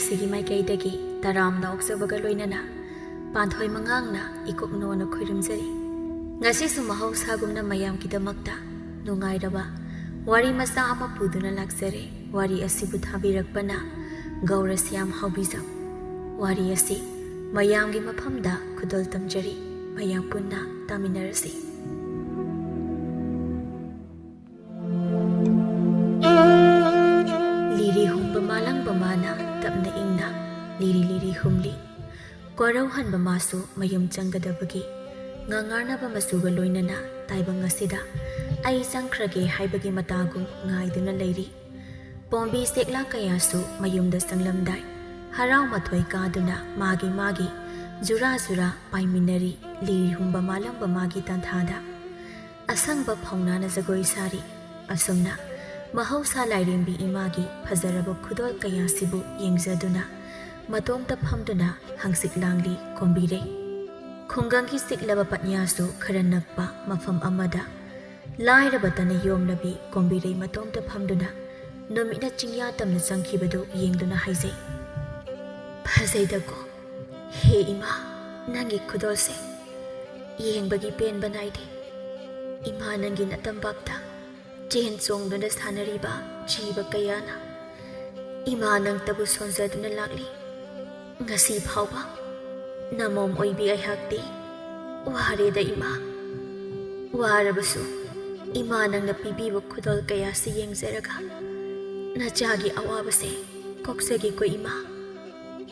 ꯑꯁꯤꯒꯤ ꯃꯥꯏꯀꯩꯗꯒꯤ ꯇꯔꯥꯝꯅ ꯑꯣꯛꯆꯕꯒ ꯂꯣꯏꯅꯅ ꯄꯥꯟꯊꯣꯏ ꯃꯉꯥꯡꯅ ꯏꯀꯨꯞꯅꯣꯅ ꯈꯣꯏꯔꯝꯖꯔꯤ꯫ ꯉꯁꯤꯁꯨ ꯃꯍꯧꯁꯥꯒꯨꯝꯅ ꯃꯌꯥꯝꯒꯤꯗꯃꯛꯇ ꯅꯨꯡꯉꯥꯏꯔꯕ ꯋꯥꯔꯤ ꯃꯆꯥ ꯑꯃ ꯄꯨꯗꯨꯅ ꯂꯥꯛꯆꯔꯦ꯫ ꯋꯥꯔꯤ ꯑꯁꯤꯕꯨ ꯊꯥꯕꯤꯔꯛꯄꯅ ꯒꯧꯔ ꯁ꯭ꯌꯥꯝ ꯍꯥꯎꯕꯤꯖꯝ꯫ ꯋꯥꯔꯤ ꯑꯁꯤ ꯃꯌꯥꯝꯒꯤ ꯃꯐꯝꯗ ꯈꯨꯗꯣꯜ ꯇꯝꯖꯔꯤ꯫ ꯃꯌꯥꯝ ꯄꯨꯟꯅ ꯇꯥꯃꯤꯟꯅꯔꯁꯤ꯫ ꯂꯤꯔꯤ ꯍꯨꯝꯕ ꯃꯥꯂꯪꯕ ꯃꯥꯅ ꯇꯞꯅ ꯏꯪꯅ ꯂꯤꯔꯤ ꯂꯤꯔꯤ ꯍꯨꯝꯂꯤ꯫ ꯀꯣꯔꯧꯍꯟꯕ ꯃꯥꯁꯨ ꯃꯌꯨꯝ ꯆꯪꯒꯗꯕꯒꯤ ꯉꯥꯡꯉꯥꯔꯅꯕ ꯃꯆꯨꯒ ꯂꯣꯏꯅꯅ ꯇꯥꯏꯕꯪ ꯑꯁꯤꯗ ꯑꯩ ꯆꯪꯈ꯭ꯔꯒꯦ ꯍꯥꯏꯕꯒꯤ ꯃꯇꯥꯒꯨꯝ ꯉꯥꯏꯗꯨꯅ ꯂꯩꯔꯤ꯫ ꯄꯣꯝꯕꯤ ꯆꯦꯛꯂꯥ ꯀꯌꯥꯁꯨ ꯃꯌꯨꯝꯗ ꯆꯪꯂꯝꯗꯥꯏ ꯍꯔꯥꯎ ꯃꯊꯣꯏ ꯀꯥꯗꯨꯅ ꯃꯥꯒꯤ ꯃꯥꯒꯤ ꯖꯨꯔꯥ ꯖꯨꯔꯥ ꯄꯥꯏꯃꯤꯟꯅꯔꯤ꯫ ꯂꯤꯔꯤ ꯍꯨꯝꯕ ꯃꯥꯂꯪꯕ ꯃꯥꯒꯤ ꯇꯥꯟꯊꯥꯗ ꯑꯁꯪꯕ ꯐꯧꯅꯥꯅ ꯖꯒꯣꯏ ꯁꯥꯔꯤ꯫ ꯑꯁꯨꯝꯅ ꯃꯍꯧꯁꯥ ꯂꯥꯏꯔꯦꯝꯕꯤ ꯏꯃꯥꯒꯤ ꯐꯖꯔꯕ ꯈꯨꯗꯣꯜ ꯀꯌꯥꯁꯤꯕꯨ ꯌꯦꯡꯖꯗꯨꯅ ꯃꯇꯣꯝꯇ ꯐꯝꯗꯨꯅ ꯍꯪꯆꯤꯠ ꯂꯥꯡꯂꯤ ꯀꯣꯝꯕꯤꯔꯩ꯫ ꯈꯨꯡꯒꯪꯒꯤ ꯆꯤꯛꯂꯕ ꯄꯠꯌꯥꯁꯨ ꯈꯔ ꯅꯛꯄ ꯃꯐꯝ ꯑꯃꯗ ꯂꯥꯏꯔꯕꯇꯅ ꯌꯣꯝꯂꯕꯤ ꯀꯣꯝꯕꯤꯔꯩ ꯃꯇꯣꯝꯇ ꯐꯝꯗꯨꯅ ꯅꯨꯃꯤꯠꯅ ꯆꯤꯡꯌꯥ ꯇꯝꯅ ꯆꯪꯈꯤꯕꯗꯨ ꯌꯦꯡꯗꯨꯅ ꯍꯥꯏꯖꯩ, ꯐꯖꯩꯗꯀꯣ ꯍꯦ ꯏꯃꯥ, ꯅꯪꯒꯤ ꯈꯨꯗꯣꯜꯁꯦ ꯌꯦꯡꯕꯒꯤ ꯄꯦꯟꯕ ꯅꯥꯏꯗꯦ꯫ ꯏꯃꯥ, ꯅꯪꯒꯤ ꯅꯇꯝꯄꯥꯛꯇ ꯆꯦꯟ ꯆꯣꯡꯗꯨꯅ ꯁꯥꯟꯅꯔꯤꯕ ꯖꯤꯕ ꯀꯌꯥꯅ ꯏꯃꯥ ꯅꯪꯇꯕꯨ ꯁꯣꯟꯖꯗꯨꯅ ꯂꯥꯛꯂꯤ꯫ ꯉꯁꯤ ꯐꯥꯎꯕ ꯅꯃꯣꯝ ꯑꯣꯏꯕꯤ ꯑꯩꯍꯥꯛꯇꯤ ꯋꯥꯔꯦꯗ ꯏꯃꯥ꯫ ꯋꯥꯔꯕꯁꯨ ꯏꯃꯥ ꯅꯪꯅ ꯄꯤꯕꯤꯕ ꯈꯨꯗꯣꯜ ꯀꯌꯥꯁꯤ ꯌꯦꯡꯖꯔꯒ ꯅꯆꯥꯒꯤ ꯑꯋꯥꯕꯁꯦ ꯀꯣꯛꯆꯒꯦꯀꯣ ꯏꯃꯥ꯫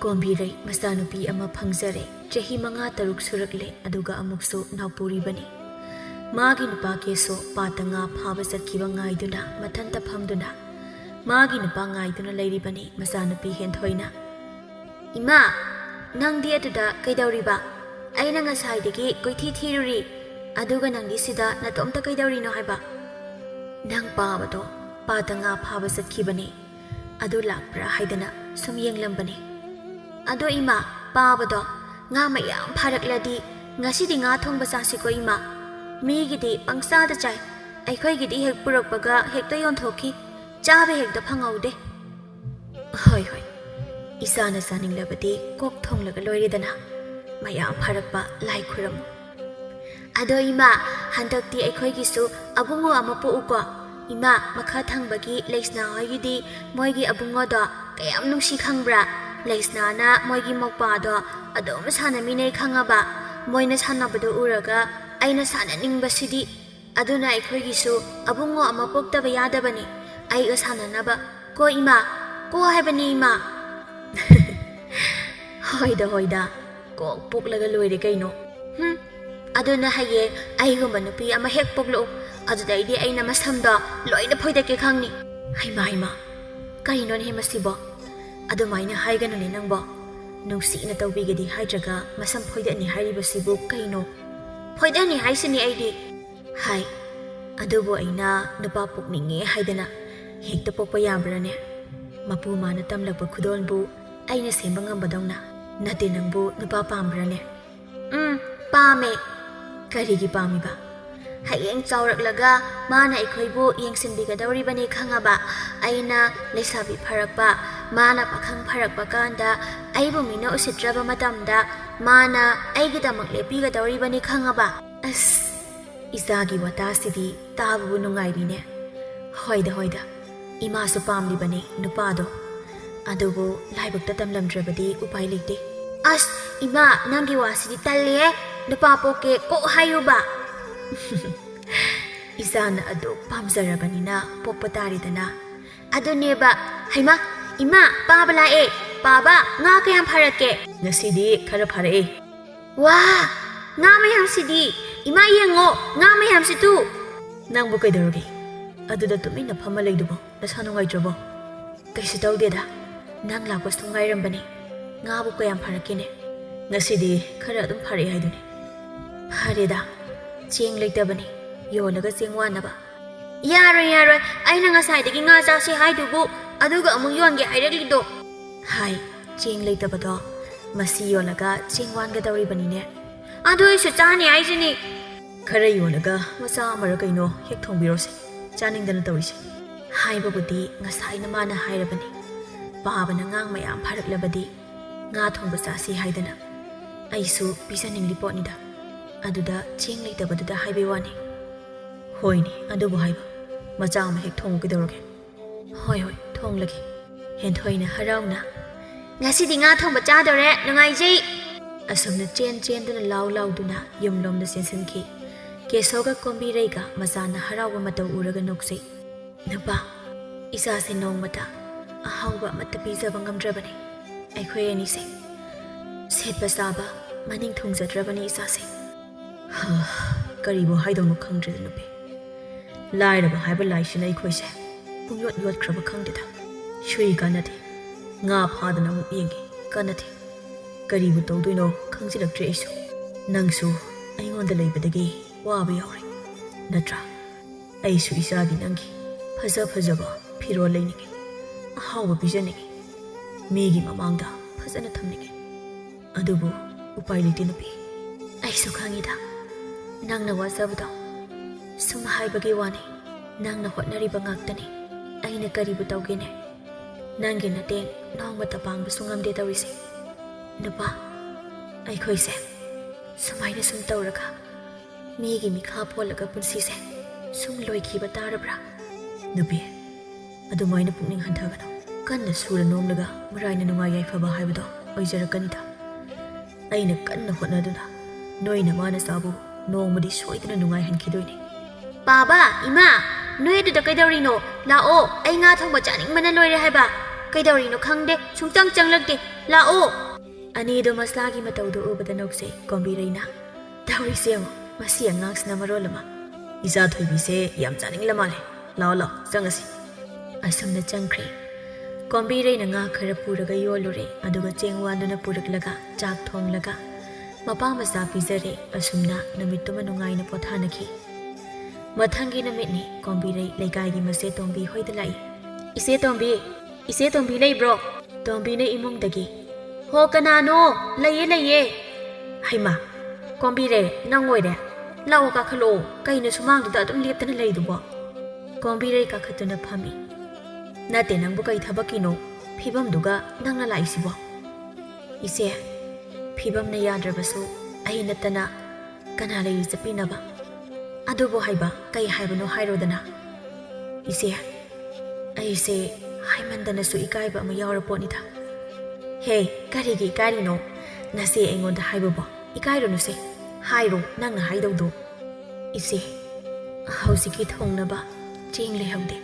ꯀꯣꯝꯕꯤꯔꯩ ꯃꯆꯥꯅꯨꯄꯤ ꯑꯃ ꯐꯪꯖꯔꯦ꯫ ꯆꯍꯤ 5-6 ꯁꯨꯔꯛꯂꯦ, ꯑꯗꯨꯒ ꯑꯃꯨꯛꯁꯨ ꯅꯥꯎꯄꯨꯔꯤꯕꯅꯤ꯫ ꯃꯥꯒꯤ ꯅꯨꯄꯥ ꯀꯦꯁꯣ ꯄꯥꯠꯇ ꯉꯥ ꯐꯥꯕ ꯆꯠꯈꯤꯕ ꯉꯥꯏꯗꯨꯅ ꯃꯊꯟꯇ ꯐꯝꯗꯨꯅ ꯃꯥꯒꯤ ꯅꯨꯄꯥ ꯉꯥꯏꯗꯨꯅ ꯂꯩꯔꯤꯕꯅꯤ꯫ ꯃꯆꯥꯅꯨꯄꯤ ꯍꯦꯟꯊꯣꯏꯅ, ꯏꯃꯥ, ꯅꯪꯗꯤ ꯑꯗꯨꯗ ꯀꯩꯗꯧꯔꯤꯕ? ꯑꯩꯅ ꯉꯁꯥꯏꯗꯒꯤ ꯀꯣꯏꯊꯤ ꯊꯤꯔꯨꯔꯤ, ꯑꯗꯨꯒ ꯅꯪꯗꯤ ꯁꯤꯗ ꯅꯇꯣꯝꯇ ꯀꯩꯗꯧꯔꯤꯅꯣ ꯍꯥꯏꯕ? ꯅꯪ ꯄꯥꯕꯗꯣ ꯄꯥꯠꯇ ꯉꯥ ꯐꯥꯕ ꯆꯠꯈꯤꯕꯅꯤ, ꯑꯗꯨ ꯂꯥꯛꯄ꯭ꯔꯥ ꯍꯥꯏꯗꯅ ꯁꯨꯝ ꯌꯦꯡꯂꯝꯕꯅꯤ꯫ ꯑꯗꯣ ꯏꯃꯥ, ꯄꯥꯕꯗꯣ ꯉꯥ ꯃꯌꯥꯝ ꯐꯥꯔꯛꯂꯗꯤ ꯉꯁꯤꯗꯤ ꯉꯥ ꯊꯣꯡꯕ ꯆꯥꯁꯤꯀꯣ ꯏꯃꯥ? ꯃꯤꯒꯤꯗꯤ ꯄꯪꯆꯥꯗ ꯆꯥꯏ, ꯑꯩꯈꯣꯏꯒꯤꯗꯤ ꯍꯦꯛ ꯄꯨꯔꯛꯄꯒ ꯍꯦꯛꯇ ꯌꯣꯟꯊꯣꯛꯈꯤ, ꯆꯥꯕ ꯍꯦꯛꯇ ꯐꯪꯍꯧꯗꯦ꯫ ꯍꯣꯏ ꯍꯣꯏ, ꯏꯆꯥꯅ ꯆꯥꯅꯤꯡꯂꯕꯗꯤ ꯀꯣꯛ ꯊꯣꯡꯂꯒ ꯂꯣꯏꯔꯦꯗꯅ, ꯃꯌꯥꯝ ꯐꯥꯔꯛꯄ ꯂꯥꯏ ꯈꯨꯔꯝꯃꯨ꯫ ꯑꯗꯣ ꯏꯃꯥ, ꯍꯟꯗꯛꯇꯤ ꯑꯩꯈꯣꯏꯒꯤꯁꯨ ꯑꯕꯨꯡꯉꯣ ꯑꯃ ꯄꯣꯛꯎꯀꯣ꯫ ꯏꯃꯥ, ꯃꯈꯥ ꯊꯪꯕꯒꯤ ꯂꯩꯁꯅꯥ ꯍꯣꯏꯒꯤꯗꯤ ꯃꯣꯏꯒꯤ ꯑꯕꯨꯡꯉꯣꯗꯣ ꯀꯌꯥꯝ ꯅꯨꯡꯁꯤ ꯈꯪꯕ꯭ꯔꯥ? ꯂꯩꯁꯅꯥꯅ ꯃꯣꯏꯒꯤ ꯃꯧꯄꯥꯗꯣ ꯑꯗꯨꯝ ꯁꯥꯟꯅꯃꯤꯟꯅꯩ ꯈꯪꯉꯕ? ꯃꯣꯏꯅ ꯁꯥꯟꯅꯕꯗꯣ ꯎꯔꯒ ꯑꯩꯅ ꯁꯥꯟꯅꯅꯤꯡꯕꯁꯤꯗꯤ꯫ ꯑꯗꯨꯅ ꯑꯩꯈꯣꯏꯒꯤꯁꯨ ꯑꯕꯨꯡꯉꯣ ꯑꯃ ꯄꯣꯛꯇꯕ ꯌꯥꯗꯕꯅꯤ, ꯑꯩꯒ ꯁꯥꯟꯅꯅꯕ ꯀꯣ ꯏꯃꯥ, ꯀꯣ ꯍꯥꯏꯕꯅꯤ ꯏꯃꯥ꯫ ꯍꯣꯏꯗ ꯍꯣꯏꯗ, ꯀꯣꯛ ꯄꯣꯛꯂꯒ ꯂꯣꯏꯔꯦ ꯀꯩꯅꯣ꯫ ꯑꯗꯨꯅ ꯍꯌꯦꯡ ꯑꯩꯒꯨꯝꯕ ꯅꯨꯄꯤ ꯑꯃ ꯍꯦꯛ ꯄꯣꯛꯂꯛꯎ, ꯑꯗꯨꯗꯩꯗꯤ ꯑꯩꯅ ꯃꯁꯝꯗꯣ ꯂꯣꯏꯅ ꯐꯣꯏꯗꯠꯀꯦ ꯈꯪꯅꯤ꯫ ꯍꯩꯃꯥ, ꯀꯔꯤꯅꯣꯅꯦ ꯃꯁꯤꯕꯣ? ꯑꯗꯨꯃꯥꯏꯅ ꯍꯥꯏꯒꯅꯨꯅꯦ ꯅꯪꯕꯣ꯫ ꯅꯨꯡꯁꯤꯅ ꯇꯧꯕꯤꯒꯗꯤ ꯍꯥꯏꯗ꯭ꯔꯒ ꯃꯁꯝ ꯐꯣꯏꯗꯠꯅꯤ ꯍꯥꯏꯔꯤꯕꯁꯤꯕꯨ ꯀꯩꯅꯣ? ꯐꯣꯏꯗꯠꯅꯤ ꯍꯥꯏꯁꯤꯅꯤ ꯑꯩꯗꯤ꯫ ꯍꯥꯏ, ꯑꯗꯨꯕꯨ ꯑꯩꯅ ꯅꯨꯄꯥ ꯄꯣꯛꯅꯤꯡꯉꯦ ꯍꯥꯏꯗꯅ ꯍꯦꯛꯇ ꯄꯣꯛꯄ ꯌꯥꯕ꯭ꯔꯥꯅꯦ? ꯃꯄꯨ ꯃꯥꯅ ꯇꯝꯂꯛꯄ ꯈꯨꯗꯣꯜꯕꯨ ꯑꯩꯅ ꯁꯦꯝꯕ ꯉꯝꯕꯗꯧꯅ ꯅꯠꯇꯦ꯫ ꯅꯪꯕꯨ ꯅꯨꯄꯥ ꯄꯥꯝꯕ꯭ꯔꯥꯅꯦ? ꯄꯥꯝꯃꯦ꯫ ꯀꯔꯤꯒꯤ ꯄꯥꯝꯃꯤꯕ? ꯍꯌꯦꯡ ꯆꯥꯎꯔꯛꯂꯒ ꯃꯥꯅ ꯑꯩꯈꯣꯏꯕꯨ ꯌꯦꯡꯁꯤꯟꯕꯤꯒꯗꯧꯔꯤꯕꯅꯤ ꯈꯪꯉꯕ? ꯑꯩꯅ ꯂꯩꯁꯥꯕꯤ ꯐꯔꯛꯄ, ꯃꯥꯅ ꯄꯥꯈꯪ ꯐꯔꯛꯄ ꯀꯥꯟꯗ ꯑꯩꯕꯨ ꯃꯤꯅ ꯎꯁꯤꯠꯇ꯭ꯔꯕ ꯃꯇꯝꯗ ꯃꯥꯅ ꯑꯩꯒꯤꯗꯃꯛ ꯂꯦꯞꯄꯤꯒꯗꯧꯔꯤꯕꯅꯤ ꯈꯪꯉꯕ? ꯑꯁ, ꯏꯆꯥꯒꯤ ꯋꯥꯇꯥꯁꯤꯗꯤ ꯇꯥꯕꯕꯨ ꯅꯨꯡꯉꯥꯏꯔꯤꯅꯦ꯫ ꯍꯣꯏꯗ, ꯏꯃꯥꯁꯨ ꯄꯥꯝꯂꯤꯕꯅꯤ ꯅꯨꯄꯥꯗꯣ, ꯑꯗꯨꯕꯨ ꯂꯥꯏꯕꯛꯇ ꯇꯝꯂꯝꯗ꯭ꯔꯕꯗꯤ ꯎꯄꯥꯏ ꯂꯩꯇꯦ꯫ ꯑꯁ ꯏꯃꯥ, ꯅꯪꯒꯤ ꯋꯥꯁꯤꯗꯤ ꯇꯜꯂꯦꯍꯦ, ꯅꯨꯄꯥ ꯄꯣꯛꯀꯦ ꯀꯣꯛ ꯍꯥꯏꯌꯨꯕ꯫ ꯏꯆꯥꯅ ꯑꯗꯨ ꯄꯥꯝꯖꯔꯕꯅꯤꯅ ꯄꯣꯛꯄ ꯇꯥꯔꯦꯗꯅ꯫ ꯑꯗꯨꯅꯦꯕ꯫ ꯍꯩꯃꯥ, ꯏꯃꯥ, ꯄꯥꯕ ꯂꯥꯛꯑꯦ꯫ ꯄꯥꯕ, ꯉꯥ ꯀꯌꯥꯝ ꯐꯥꯔꯛꯀꯦ? ꯉꯁꯤꯗꯤ ꯈꯔ ꯐꯥꯔꯛꯑꯦ꯫ ꯋꯥ, ꯉꯥ ꯃꯌꯥꯝꯁꯤꯗꯤ! ꯏꯃꯥ ꯌꯦꯡꯉꯣ, ꯉꯥ ꯃꯌꯥꯝꯁꯤꯗꯨ! ꯅꯪꯕꯨ ꯀꯩꯗꯧꯔꯒꯦ? ꯑꯗꯨꯗ ꯇꯨꯃꯤꯟꯅ ꯐꯝꯃ ꯂꯩꯗꯨꯕꯣ, ꯅꯁꯥ ꯅꯨꯡꯉꯥꯏꯇ꯭ꯔꯕꯣ? ꯀꯩꯁꯨ ꯇꯧꯗꯦꯗ, ꯅꯪ ꯂꯥꯛꯄꯁꯨ ꯉꯥꯏꯔꯝꯕꯅꯤ꯫ ꯉꯥꯕꯨ ꯀꯌꯥꯝ ꯐꯥꯔꯛꯀꯦꯅꯦ? ꯉꯁꯤꯗꯤ ꯈꯔ ꯑꯗꯨꯝ ꯐꯥꯔꯛꯑꯦ ꯍꯥꯏꯗꯨꯅꯤ꯫ ꯐꯔꯦꯗ, ꯆꯦꯡ ꯂꯩꯇꯕꯅꯤ, ꯌꯣꯜꯂꯒ ꯆꯦꯡ ꯋꯥꯟꯅꯕ꯫ ꯌꯥꯔꯣꯏ, ꯑꯩꯅ ꯉꯁꯥꯏꯗꯒꯤ ꯉꯥ ꯆꯥꯁꯤ ꯍꯥꯏꯗꯨꯕꯨ, ꯑꯗꯨꯒ ꯑꯃꯨꯛ ꯌꯣꯟꯒꯦ ꯍꯥꯏꯔꯛꯂꯤꯗꯣ? ꯍꯥꯏ, ꯆꯦꯡ ꯂꯩꯇꯕꯗꯣ ꯃꯁꯤ ꯌꯣꯜꯂꯒ ꯆꯦꯡ ꯋꯥꯟꯒꯗꯧꯔꯤꯕꯅꯤꯅꯦ꯫ ꯑꯗꯨ ꯑꯩꯁꯨ ꯆꯥꯅꯤ ꯍꯥꯏꯁꯤꯅꯤ꯫ ꯈꯔ ꯌꯣꯜꯂꯒ ꯃꯆꯥ ꯑꯃꯔ ꯀꯩꯅꯣ ꯍꯦꯛ ꯊꯣꯡꯕꯤꯔꯣꯁꯦ, ꯆꯥꯅꯤꯡꯗꯅ ꯇꯧꯔꯤꯁꯦ꯫ ꯍꯥꯏꯕꯕꯨꯗꯤ ꯉꯁꯥꯏꯅ ꯃꯥꯅ ꯍꯥꯏꯔꯕꯅꯤ, ꯄꯥꯕꯅ ꯉꯥꯡ ꯃꯌꯥꯝ ꯐꯥꯔꯛꯂꯕꯗꯤ ꯉꯥ ꯊꯣꯡꯕ ꯆꯥꯁꯤ ꯍꯥꯏꯗꯅ ꯑꯩꯁꯨ ꯄꯤꯖꯅꯤꯡꯂꯤ ꯄꯣꯠꯅꯤꯗ ꯑꯗꯨꯗ ꯆꯦꯡ ꯂꯩꯇꯕꯗꯨꯗ ꯍꯥꯏꯕꯩ ꯋꯥꯅꯤ ꯍꯣꯏꯅꯦ ꯑꯗꯨꯕꯨ ꯍꯥꯏꯕ ꯃꯆꯥ ꯑꯃ ꯍꯦꯛ ꯊꯣꯡꯉꯨ ꯀꯩꯗꯧꯔꯒꯦ ꯍꯣꯏ ꯍꯣꯏ ꯊꯣꯡꯂꯒꯦ ꯍꯦꯟꯊꯣꯏꯅ ꯍꯔꯥꯎꯅ ꯉꯁꯤꯗꯤ ꯉꯥ ꯊꯣꯡꯕ ꯆꯥꯗꯣꯔꯦ ꯅꯨꯡꯉꯥꯏꯖꯩ ꯑꯁꯨꯝꯅ ꯆꯦꯟꯗꯨꯅ ꯂꯥꯎ ꯂꯥꯎꯗꯨꯅ ꯌꯨꯝꯂꯣꯝꯗ ꯆꯦꯟꯁꯤꯟꯈꯤ ꯀꯦꯁꯣꯒ ꯀꯣꯝꯕꯤꯔꯩꯒ ꯃꯆꯥꯅ ꯍꯔꯥꯎꯕ ꯃꯇꯧ ꯎꯔꯒ ꯅꯣꯛꯆꯩ ꯅꯨꯄꯥ ꯏꯆꯥꯁꯦ ꯅꯣꯡꯃꯇ ꯑꯍꯥꯎꯕ ꯑꯃꯠꯇ ꯄꯤꯖꯕ ꯉꯝꯗ꯭ꯔꯕꯅꯤ ꯑꯩꯈꯣꯏ ꯑꯅꯤꯁꯦ ꯁꯦꯠꯄ ꯆꯥꯕ ꯃꯅꯤꯡ ꯊꯨꯡꯖꯗ꯭ꯔꯕꯅꯤ ꯏꯆꯥꯁꯦ ꯀꯔꯤꯕꯨ ꯍꯥꯏꯗꯧꯅꯣ ꯈꯪꯗ꯭ꯔꯦꯗ ꯅꯨꯄꯤ ꯂꯥꯏꯔꯕ ꯍꯥꯏꯕ ꯂꯥꯏꯁꯤꯅ ꯑꯩꯈꯣꯏꯁꯦ ꯄꯨꯡꯌꯣꯠ ꯌꯣꯠꯈ꯭ꯔꯕ ꯈꯪꯗꯦꯗ ꯁꯨꯏ ꯀꯥꯟꯅꯗꯦ ꯉꯥ ꯐꯥꯗꯅ ꯑꯃꯨꯛ ꯌꯦꯡꯒꯦ ꯀꯥꯟꯅꯗꯦ ꯀꯔꯤꯕꯨ ꯇꯧꯗꯣꯏꯅꯣ ꯈꯪꯖꯤꯜꯂꯛꯇ꯭ꯔꯦ ꯑꯩꯁꯨ ꯅꯪꯁꯨ ꯑꯩꯉꯣꯟꯗ ꯂꯩꯕꯗꯒꯤ ꯋꯥꯕ ꯌꯥꯎꯔꯦ ꯅꯠꯇ꯭ꯔꯥ ꯑꯩꯁꯨ ꯏꯆꯥꯒꯤ ꯅꯪꯒꯤ ꯐꯖꯕ ꯐꯤꯔꯣꯜ ꯂꯩꯅꯤꯡꯉꯤ ꯑꯍꯥꯎꯕ ꯄꯤꯖꯅꯤꯡꯉꯤ ꯃꯤꯒꯤ ꯃꯃꯥꯡꯗ ꯐꯖꯅ ꯊꯝꯅꯤꯡꯉꯤ ꯑꯗꯨꯕꯨ ꯎꯄꯥꯏ ꯂꯩꯇꯦ ꯅꯨꯄꯤ ꯑꯩꯁꯨ ꯈꯪꯉꯤꯗ ꯅꯪꯅ ꯋꯥꯖꯕꯗꯣ ꯁꯨꯝ ꯍꯥꯏꯕꯒꯤ ꯋꯥꯅꯤ ꯅꯪꯅ ꯍꯣꯠꯅꯔꯤꯕ ꯉꯥꯛꯇꯅꯤ ꯑꯩꯅ ꯀꯔꯤꯕꯨ ꯇꯧꯒꯦꯅꯦ ꯅꯪꯒꯤ ꯃꯇꯦꯡ ꯅꯣꯡꯃꯇ ꯄꯥꯡꯕꯁꯨ ꯉꯝꯗꯦ ꯇꯧꯔꯤꯁꯦ ꯅꯨꯄꯥ ꯑꯩꯈꯣꯏꯁꯦ ꯁꯨꯃꯥꯏꯅ ꯁꯨꯝ ꯇꯧꯔꯒ ꯃꯤꯒꯤ ꯃꯤꯈꯥ ꯄꯣꯜꯂꯒ ꯄꯨꯟꯁꯤꯁꯦ ꯁꯨꯝ ꯂꯣꯏꯈꯤꯕ ꯇꯥꯔꯕ꯭ꯔꯥ ꯅꯨꯄꯤ ꯑꯗꯨꯃꯥꯏꯅ ꯄꯨꯛꯅꯤꯡ ꯍꯟꯊꯒꯅꯨ ꯀꯟꯅ ꯁꯨꯔ ꯅꯣꯝꯂꯒ ꯃꯔꯥꯏꯅ ꯅꯨꯡꯉꯥꯏ ꯌꯥꯏꯐꯕ ꯍꯥꯏꯕꯗꯣ ꯑꯣꯏꯖꯔꯛꯀꯅꯤꯗ ꯑꯩꯅ ꯀꯟꯅ ꯍꯣꯠꯅꯗꯨꯅ ꯅꯣꯏ ꯅꯃꯥ ꯅꯆꯥꯕꯨ ꯅꯣꯡꯃꯗꯤ ꯁꯣꯏꯗꯅ ꯅꯨꯡꯉꯥꯏꯍꯟꯈꯤꯗꯣꯏꯅꯤ ꯄꯥꯕ ꯏꯃꯥ ꯅꯣꯏ ꯑꯗꯨꯗ ꯀꯩꯗꯧꯔꯤꯅꯣ ꯂꯥꯛꯑꯣ ꯑꯩ ꯉꯥ ꯊꯣꯡꯕ ꯆꯥꯅꯤꯡꯕꯅ ꯂꯣꯏꯔꯦ ꯍꯥꯏꯕ ꯀꯩꯗꯧꯔꯤꯅꯣ ꯈꯪꯗꯦ ꯁꯨꯡꯆꯪ ꯆꯪꯂꯛꯇꯦ ꯂꯥꯛꯑꯣ ꯑꯅꯤꯗꯣ ꯃꯁꯥꯒꯤ ꯃꯇꯧꯗꯣ ꯎꯕꯗ ꯅꯣꯛꯆꯩ ꯀꯣꯝꯕꯤꯔꯩꯅ ꯇꯧꯔꯤꯁꯦ ꯌꯦꯡꯉꯣ ꯃꯁꯤ ꯑꯉꯥꯡꯁꯤꯅ ꯃꯔꯣꯜ ꯑꯃ ꯏꯆꯥ ꯊꯣꯏꯕꯤꯁꯦ ꯌꯥꯝ ꯆꯥꯅꯤꯡꯂ ꯃꯥꯜꯂꯦ ꯂꯥꯛꯑꯣ ꯂꯥꯛꯑꯣ ꯆꯪꯉꯁꯤ ꯑꯁꯨꯝꯅ ꯆꯪꯈ꯭ꯔꯦ ꯀꯣꯝꯕꯤꯔꯩꯅ ꯉꯥ ꯈꯔ ꯄꯨꯔꯒ ꯌꯣꯜꯂꯨꯔꯦ ꯑꯗꯨꯒ ꯆꯦꯡ ꯋꯥꯟꯗꯨꯅ ꯄꯨꯔꯛꯂꯒ ꯆꯥꯛ ꯊꯣꯡꯂꯒ ꯃꯄꯥ ꯃꯆꯥ ꯄꯤꯖꯔꯦ ꯑꯁꯨꯝꯅ ꯅꯨꯃꯤꯠꯇꯨꯃ ꯅꯨꯡꯉꯥꯏꯅ ꯄꯣꯊꯥꯅꯈꯤ ꯃꯊꯪꯒꯤ ꯅꯨꯃꯤꯠꯅꯤ ꯀꯣꯝꯕꯤꯔꯩ ꯂꯩꯀꯥꯏꯒꯤ ꯃꯆꯦ ꯇꯣꯝꯕꯤ ꯍꯣꯏꯗ ꯂꯥꯛꯏ ꯏꯆꯦ ꯇꯣꯝꯕꯤ ꯂꯩꯕ꯭ꯔꯣ ꯇꯣꯝꯕꯤꯅ ꯏꯃꯨꯡꯗꯒꯤ ꯍꯣ ꯀꯅꯥꯅꯣ ꯂꯩꯌꯦ ꯍꯩꯃꯥ ꯀꯣꯝꯕꯤꯔꯩ ꯅꯪ ꯑꯣꯏꯔꯦ ꯂꯥꯛꯑꯣ ꯀꯥꯈꯠꯂꯛꯑꯣ ꯀꯩꯅꯣ ꯁꯨꯃꯥꯡꯗꯨꯗ ꯑꯗꯨꯝ ꯂꯦꯞꯇꯅ ꯂꯩꯗꯨꯕꯣ ꯀꯣꯝꯕꯤꯔꯩ ꯀꯥꯈꯠꯇꯨꯅ ꯐꯝꯃꯤ ꯅꯠꯇꯦ ꯅꯪꯕꯨ ꯀꯩ ꯊꯕꯛꯀꯤꯅꯣ ꯐꯤꯕꯝꯗꯨꯒ ꯅꯪꯅ ꯂꯥꯛꯏꯁꯤꯕꯣ ꯏꯆꯦ ꯐꯤꯕꯝꯅ ꯌꯥꯗ꯭ꯔꯕꯁꯨ ꯑꯩ ꯅꯠꯇꯅ ꯀꯅꯥ ꯂꯩꯔꯤ ꯆꯠꯄꯤꯅꯕ ꯑꯗꯨꯕꯨ ꯍꯥꯏꯕ ꯀꯩ ꯍꯥꯏꯕꯅꯣ ꯍꯥꯏꯔꯣꯗꯅ ꯏꯆꯦ ꯑꯩꯁꯦ ꯍꯥꯏꯃꯟꯗꯅꯁꯨ ꯏꯀꯥꯏꯕ ꯑꯃ ꯌꯥꯎꯔ ꯄꯣꯠꯅꯤꯗ ꯍꯦ ꯀꯔꯤꯒꯤ ꯏꯀꯥꯏꯔꯤꯅꯣ ꯅꯆꯦ ꯑꯩꯉꯣꯟꯗ ꯍꯥꯏꯕꯕꯣ ꯏꯀꯥꯏꯔꯨꯅꯨꯁꯦ ꯍꯥꯏꯔꯣ ꯅꯪꯅ ꯍꯥꯏꯗꯧꯗꯣ ꯏꯆꯦ ꯍꯧꯖꯤꯛꯀꯤ ꯊꯣꯡꯅꯕ ꯆꯦꯡ ꯂꯩꯍꯧꯗꯦ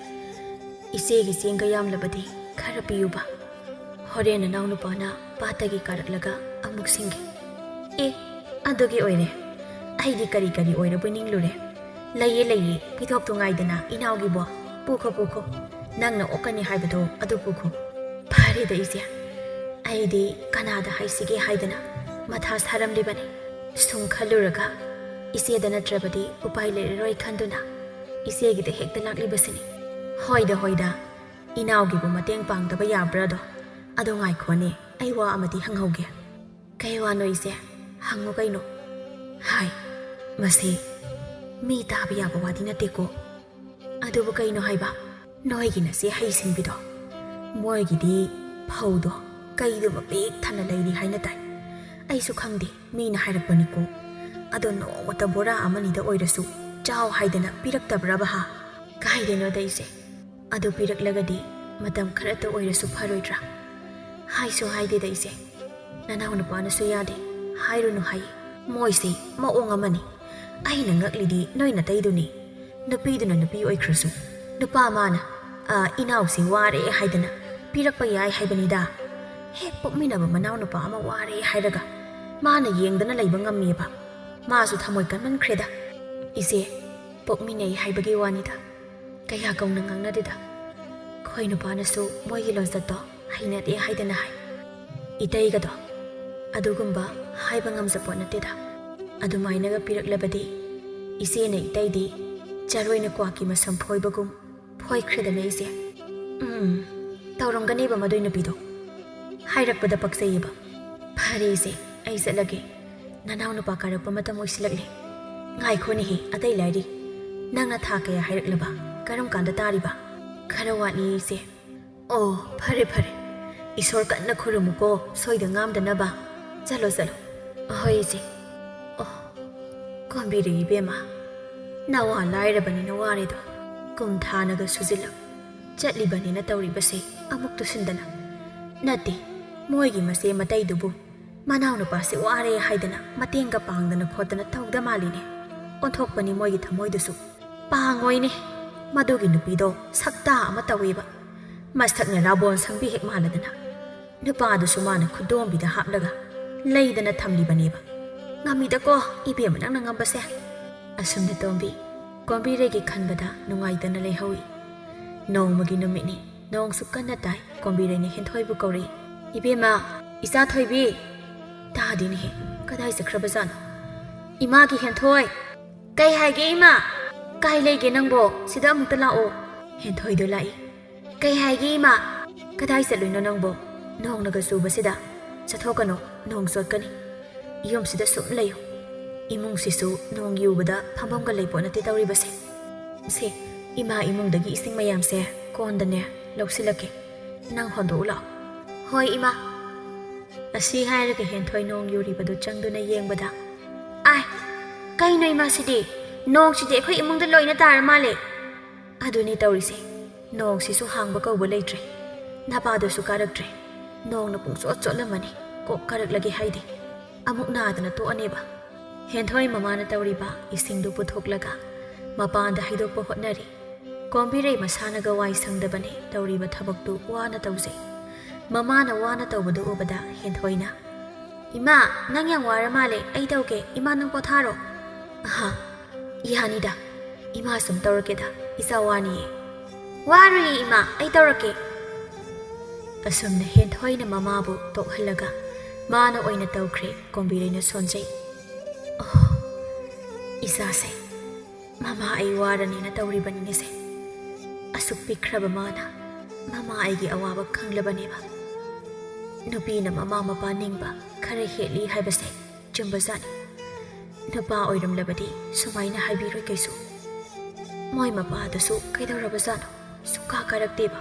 ꯏꯆꯦꯒꯤ ꯆꯦꯡꯒ ꯌꯥꯝꯂꯕꯗꯤ ꯈꯔ ꯄꯤꯌꯨꯕ ꯍꯣꯔꯦꯟ ꯅꯅꯥꯎ ꯅꯨꯄꯥꯅ ꯄꯥꯠꯇꯒꯤ ꯀꯥꯔꯛꯂꯒ ꯑꯃꯨꯛ ꯁꯤꯡꯒꯦ ꯑꯗꯨꯒꯤ ꯑꯣꯏꯔꯦ ꯑꯩꯗꯤ ꯀꯔꯤ ꯑꯣꯏꯔꯕꯣꯏ ꯅꯤꯡꯂꯨꯔꯦ ꯂꯩꯌꯦ ꯄꯤꯊꯣꯛꯇꯨ ꯉꯥꯏꯗꯅ ꯏꯅꯥꯎꯒꯤꯕꯣ ꯄꯨꯈꯣ ꯅꯪꯅ ꯑꯣꯛꯀꯅꯤ ꯍꯥꯏꯕꯗꯣ ꯑꯗꯨ ꯄꯨꯈꯣ ꯐꯔꯦꯗ ꯏꯆꯦ ꯑꯩꯗꯤ ꯀꯅꯥꯗ ꯍꯥꯏꯁꯤꯒꯦ ꯍꯥꯏꯗꯅ ꯃꯊꯥ ꯁꯥꯔꯝꯂꯤꯕꯅꯤ ꯁꯨꯝ ꯈꯜꯂꯨꯔꯒ ꯏꯆꯦꯗ ꯅꯠꯇ꯭ꯔꯕꯗꯤ ꯎꯄꯥꯏ ꯂꯩꯔꯔꯣꯏ ꯈꯟꯗꯨꯅ ꯏꯆꯦꯒꯤꯗ ꯍꯦꯛꯇ ꯂꯥꯛꯂꯤꯕꯁꯤꯅꯤ ꯍꯣꯏꯗ ꯏꯅꯥꯎꯒꯤꯕꯨ ꯃꯇꯦꯡ ꯄꯥꯡꯗꯕ ꯌꯥꯕ꯭ꯔꯥꯗꯣ ꯑꯗꯣ ꯉꯥꯏꯈꯣꯅꯦ ꯑꯩ ꯋꯥ ꯑꯃꯗꯤ ꯍꯪꯍꯧꯒꯦ ꯀꯩ ꯋꯥꯅꯣ ꯏꯆꯦ ꯍꯪꯉꯨ ꯀꯩꯅꯣ ꯍꯥꯏ ꯃꯁꯤ ꯃꯤ ꯇꯥꯕ ꯌꯥꯕ ꯋꯥꯗꯤ ꯅꯠꯇꯦꯀꯣ ꯑꯗꯨꯕꯨ ꯀꯩꯅꯣ ꯍꯥꯏꯕ ꯅꯣꯏꯒꯤ ꯅꯆꯦ ꯍꯩꯁꯤꯡꯕꯤꯗꯣ ꯃꯣꯏꯒꯤꯗꯤ ꯐꯧꯗꯣ ꯀꯩꯗꯨꯃ ꯄꯤꯛ ꯊꯟꯅ ꯂꯩꯔꯤ ꯍꯥꯏꯅ ꯇꯥꯏ ꯑꯩꯁꯨ ꯈꯪꯗꯦ ꯃꯤꯅ ꯍꯥꯏꯔꯛꯄꯅꯤꯀꯣ ꯑꯗꯣ ꯅꯣꯡꯃꯇ ꯕꯣꯔꯥ ꯑꯃꯅꯤꯗ ꯑꯣꯏꯔꯁꯨ ꯆꯥꯎ ꯍꯥꯏꯗꯅ ꯄꯤꯔꯛꯇꯕ꯭ꯔꯕ ꯍꯥ ꯀꯥꯏꯗꯩꯅꯣꯗ ꯏꯆꯦ ꯑꯗꯨ ꯄꯤꯔꯛꯂꯒꯗꯤ ꯃꯇꯝ ꯈꯔꯇ ꯑꯣꯏꯔꯁꯨ ꯐꯔꯣꯏꯗ꯭ꯔꯥ ꯍꯥꯏꯁꯨ ꯍꯥꯏꯗꯦꯗ ꯏꯆꯦ ꯅꯅꯥꯎ ꯅꯨꯄꯥꯅꯁꯨ ꯌꯥꯗꯦ ꯍꯥꯏꯔꯨꯅꯨ ꯍꯥꯏ ꯃꯣꯏꯁꯤ ꯃꯑꯣꯡ ꯑꯃꯅꯤ ꯑꯩꯅ ꯉꯛꯂꯤꯗꯤ ꯅꯣꯏ ꯅꯇꯩꯗꯨꯅꯤ ꯅꯨꯄꯤꯗꯨꯅ ꯅꯨꯄꯤ ꯑꯣꯏꯈ꯭ꯔꯁꯨ ꯅꯨꯄꯥ ꯃꯥꯅ ꯏꯅꯥꯎꯁꯤ ꯋꯥꯔꯦ ꯍꯥꯏꯗꯅ ꯄꯤꯔꯛꯄ ꯌꯥꯏ ꯍꯥꯏꯕꯅꯤꯗ ꯍꯦꯛ ꯄꯣꯛꯃꯤꯟꯅꯕ ꯃꯅꯥꯎ ꯅꯨꯄꯥ ꯑꯃ ꯋꯥꯔꯦ ꯍꯥꯏꯔꯒ ꯃꯥꯅ ꯌꯦꯡꯗꯅ ꯂꯩꯕ ꯉꯝꯃꯦꯕ ꯃꯥꯁꯨ ꯊꯃꯣꯏ ꯀꯟꯃꯟꯈ꯭ꯔꯦꯗ ꯏꯆꯦ ꯄꯣꯛꯃꯤꯟꯅꯩ ꯍꯥꯏꯕꯒꯤ ꯋꯥꯅꯤꯗ ꯀꯌꯥ ꯀꯧꯅ ꯉꯥꯡꯅꯗꯦꯗ ꯈꯣꯏ ꯅꯨꯄꯥꯅꯁꯨ ꯃꯣꯏꯒꯤ ꯂꯣꯟꯆꯠꯇꯣ ꯍꯩꯅꯗꯦ ꯍꯥꯏꯗꯅ ꯍꯥꯏ ꯏꯇꯩꯒꯗꯣ ꯑꯗꯨꯒꯨꯝꯕ ꯍꯥꯏꯕ ꯉꯝꯖꯄꯣꯠ ꯅꯠꯇꯦꯗ ꯑꯗꯨꯃꯥꯏꯅꯒ ꯄꯤꯔꯛꯂꯕꯗꯤ ꯏꯆꯦꯅ ꯏꯇꯩꯗꯤ ꯆꯔꯣꯏꯅ ꯀ꯭ꯋꯥꯛꯀꯤ ꯃꯁꯝ ꯐꯣꯏꯕꯒꯨꯝ ꯐꯣꯏꯈ꯭ꯔꯦꯗꯅ ꯏꯆꯦ ꯇꯧꯔꯝꯒꯅꯦꯕ ꯃꯗꯨꯏ ꯅꯨꯄꯤꯗꯣ ꯍꯥꯏꯔꯛꯄꯗ ꯄꯛꯆꯩꯌꯦꯕ ꯐꯔꯦ ꯏꯆꯦ ꯑꯩ ꯆꯠꯂꯒꯦ ꯅꯅꯥꯎ ꯅꯨꯄꯥ ꯀꯥꯔꯛꯄ ꯃꯇꯝ ꯑꯣꯏꯁꯤꯜꯂꯛꯂꯦ ꯉꯥꯏꯈꯣꯅꯦꯍꯦ ꯑꯇꯩ ꯂꯥꯏꯔꯤ ꯅꯪꯅ ꯊꯥ ꯀꯌꯥ ꯍꯥꯏꯔꯛꯂꯕ ꯀꯔꯝ ꯀꯥꯟꯗ ꯇꯥꯔꯤꯕ ꯈꯔ ꯋꯥꯠꯂꯤ ꯏꯆꯦ ꯑꯣ ꯐꯔꯦ ꯏꯁꯣꯔ ꯀꯟꯅ ꯈꯨꯔꯨꯝꯃꯨꯀꯣ ꯁꯣꯏꯗ ꯉꯥꯝꯗꯅꯕ ꯆꯠꯂꯣ ꯆꯠꯂꯣ ꯑꯍꯣꯏ ꯏꯆꯦ ꯑꯣ ꯀꯣꯝꯕꯤꯔꯩ ꯏꯕꯦꯝꯃ ꯅꯋꯥ ꯂꯥꯏꯔꯕꯅꯤꯅ ꯋꯥꯔꯦꯗꯣ ꯀꯨꯝ ꯊꯥꯅꯒ ꯁꯨꯖꯤꯜꯂꯣ ꯆꯠꯂꯤꯕꯅꯤꯅ ꯇꯧꯔꯤꯕꯁꯦ ꯑꯃꯨꯛ ꯇꯨꯁꯤꯟꯗꯅ ꯅꯠꯇꯦ ꯃꯣꯏꯒꯤ ꯃꯆꯦ ꯃꯇꯩꯗꯨꯕꯨ ꯃꯅꯥꯎꯅꯨꯄꯥꯁꯦ ꯋꯥꯔꯦ ꯍꯥꯏꯗꯅ ꯃꯇꯦꯡꯒ ꯄꯥꯡꯗꯅ ꯈꯣꯠꯇꯅ ꯇꯧꯗ ꯃꯥꯜꯂꯤꯅꯦ ꯑꯣꯟꯊꯣꯛꯄꯅꯤ ꯃꯣꯏꯒꯤ ꯊꯃꯣꯏꯗꯨꯁꯨ ꯄꯥꯡꯉꯣꯏꯅꯦ ꯃꯗꯨꯒꯤ ꯅꯨꯄꯤꯗꯣ ꯁꯛꯇꯥ ꯑꯃ ꯇꯧꯋꯦꯕ ꯃꯁꯛꯅ ꯔꯥꯕꯣꯟ ꯁꯪꯕꯤ ꯍꯦꯛ ꯃꯥꯟꯅꯗꯅ ꯅꯨꯄꯥꯗꯨꯁꯨ ꯃꯥꯅ ꯈꯨꯗꯣꯝꯕꯤꯗ ꯍꯥꯞꯂꯒ ꯂꯩꯗꯅ ꯊꯝꯂꯤꯕꯅꯦꯕ ꯉꯝꯃꯤꯗꯀꯣ ꯏꯕꯦꯝꯃ ꯅꯪꯅ ꯉꯝꯕꯁꯦ ꯑꯁꯨꯝꯅ ꯇꯣꯝꯕꯤ ꯀꯣꯝꯕꯤꯔꯩꯒꯤ ꯈꯟꯕꯗ ꯅꯨꯡꯉꯥꯏꯇꯅ ꯂꯩꯍꯧꯏ ꯅꯣꯡꯃꯒꯤ ꯅꯨꯃꯤꯠꯅꯤ ꯅꯣꯡꯁꯨ ꯀꯟꯅ ꯇꯥꯏ ꯀꯣꯝꯕꯤꯔꯩꯅ ꯍꯦꯟꯊꯣꯏꯕꯨ ꯀꯧꯔꯛꯏ ꯏꯕꯦꯝꯃ ꯏꯆꯥ ꯊꯣꯏꯕꯤ ꯇꯥꯗꯦꯅꯦꯍꯦ ꯀꯗꯥꯏ ꯆꯠꯈ꯭ꯔꯕꯖꯥꯠꯅꯣ ꯏꯃꯥꯒꯤ ꯍꯦꯟꯊꯣꯏ ꯀꯩ ꯍꯥꯏꯒꯦ ꯏꯃꯥ ꯀꯥꯏ ꯂꯩꯒꯦ ꯅꯪꯕꯣ ꯁꯤꯗ ꯑꯃꯨꯛꯇ ꯂꯥꯛꯑꯣ ꯍꯦꯟꯊꯣꯏꯗꯣ ꯂꯥꯛꯏ ꯀꯩ ꯍꯥꯏꯒꯦ ꯏꯃꯥ ꯀꯗꯥꯏ ꯆꯠꯂꯨꯏꯅꯣ ꯅꯪꯕꯣ ꯅꯣꯡꯅꯒ ꯆꯨꯕꯁꯤꯗ ꯆꯠꯊꯣꯛꯀꯅꯣ ꯅꯣꯡ ꯆꯣꯠꯀꯅꯤ ꯌꯨꯝꯁꯤꯗ ꯁꯨꯝ ꯂꯩꯌꯨ ꯏꯃꯨꯡꯁꯤꯁꯨ ꯅꯣꯡ ꯌꯨꯕꯗ ꯐꯝꯐꯝꯒ ꯂꯩꯄꯣꯠ ꯅꯠꯇꯦ ꯇꯧꯔꯤꯕꯁꯦ ꯁꯦ ꯏꯃꯥ ꯏꯃꯨꯡꯗꯒꯤ ꯏꯁꯤꯡ ꯃꯌꯥꯝꯁꯦ ꯀꯣꯟꯗꯅꯦ ꯂꯧꯁꯤꯜꯂꯛꯀꯦ ꯅꯪ ꯍꯣꯟꯗꯣꯛꯎ ꯂꯥꯛꯑꯣ ꯍꯣꯏ ꯏꯃꯥ ꯑꯁꯤ ꯍꯥꯏꯔꯒ ꯍꯦꯟꯊꯣꯏ ꯅꯣꯡ ꯌꯨꯔꯤꯕꯗꯨ ꯆꯪꯗꯨꯅ ꯌꯦꯡꯕꯗ ꯑꯥꯏ ꯀꯩꯅꯣ ꯏꯃꯥꯁꯤꯗꯤ ꯅꯣꯡꯁꯤꯗꯤ ꯑꯩꯈꯣꯏ ꯏꯃꯨꯡꯗ ꯂꯣꯏꯅ ꯇꯥꯔ ꯃꯥꯜꯂꯦ ꯑꯗꯨꯅꯤ ꯇꯧꯔꯤꯁꯦ ꯅꯣꯡꯁꯤꯁꯨ ꯍꯥꯡꯕ ꯀꯧꯕ ꯂꯩꯇ꯭ꯔꯦ ꯅꯄꯥꯗꯨꯁꯨ ꯀꯥꯔꯛꯇ꯭ꯔꯦ ꯅꯣꯡꯅ ꯄꯨꯡꯆꯣꯠ ꯆꯣꯠꯂꯝꯃꯅꯤ ꯀꯣꯛ ꯀꯥꯔꯛꯂꯒꯦ ꯍꯥꯏꯗꯤ ꯑꯃꯨꯛ ꯅꯥꯗꯅ ꯇꯣꯛꯑꯅꯦꯕ ꯍꯦꯟꯊꯣꯏ ꯃꯃꯥꯅ ꯇꯧꯔꯤꯕ ꯏꯁꯤꯡꯗꯨ ꯄꯨꯊꯣꯛꯂꯒ ꯃꯄꯥꯟꯗ ꯍꯩꯗꯣꯛꯄ ꯍꯣꯠꯅꯔꯤ ꯀꯣꯝꯕꯤꯔꯩ ꯃꯁꯥꯅꯒ ꯋꯥꯏ ꯁꯪꯗꯕꯅꯤ ꯇꯧꯔꯤꯕ ꯊꯕꯛꯇꯨ ꯋꯥꯅ ꯇꯧꯖꯩ ꯃꯃꯥꯅ ꯋꯥꯅ ꯇꯧꯕꯗꯨ ꯎꯕꯗ ꯍꯦꯟꯊꯣꯏꯅ ꯏꯃꯥ ꯅꯪ ꯌꯥꯝ ꯋꯥꯔ ꯃꯥꯜꯂꯦ ꯑꯩ ꯇꯧꯒꯦ ꯏꯃꯥ ꯅꯪ ꯄꯣꯊꯥꯔꯣ ꯑꯍꯥ ꯌꯥꯅꯤꯗ ꯏꯃꯥ ꯁꯨꯝ ꯇꯧꯔꯛꯀꯦꯗ ꯏꯆꯥ ꯋꯥꯅꯤꯌꯦ ꯋꯥꯔꯨꯏ ꯏꯃꯥ ꯑꯩ ꯇꯧꯔꯛꯀꯦ ꯑꯁꯨꯝꯅ ꯍꯦꯟꯊꯣꯏꯅ ꯃꯃꯥꯕꯨ ꯇꯣꯛꯍꯜꯂꯒ ꯃꯥꯅ ꯑꯣꯏꯅ ꯇꯧꯈ꯭ꯔꯦ ꯀꯣꯝꯕꯤꯔꯩꯅ ꯁꯣꯟꯖꯩ ꯑꯣ ꯏꯆꯥꯁꯦ ꯃꯃꯥ ꯑꯩ ꯋꯥꯔꯅꯤꯅ ꯇꯧꯔꯤꯕꯅꯤꯅꯦꯁꯦ ꯑꯁꯨꯛ ꯄꯤꯛꯈ꯭ꯔꯕ ꯃꯥꯅ ꯃꯃꯥ ꯑꯩꯒꯤ ꯑꯋꯥꯕ ꯈꯪꯂꯕꯅꯦꯕ ꯅꯨꯄꯤꯅ ꯃꯃꯥ ꯃꯄꯥ ꯅꯤꯡꯕ ꯈꯔ ꯍꯦꯠꯂꯤ ꯍꯥꯏꯕꯁꯦ ꯆꯨꯝꯕꯖꯥꯠꯅꯤ ꯅꯨꯄꯥ ꯑꯣꯏꯔꯝꯂꯕꯗꯤ ꯁꯨꯃꯥꯏꯅ ꯍꯥꯏꯕꯤꯔꯣꯏ ꯀꯩꯁꯨ ꯃꯣꯏ ꯃꯄꯥꯗꯁꯨ ꯀꯩꯗꯧꯔꯕꯖꯥꯠꯅꯣ ꯁꯨꯛꯀꯥ ꯀꯥꯔꯛꯇꯦꯕ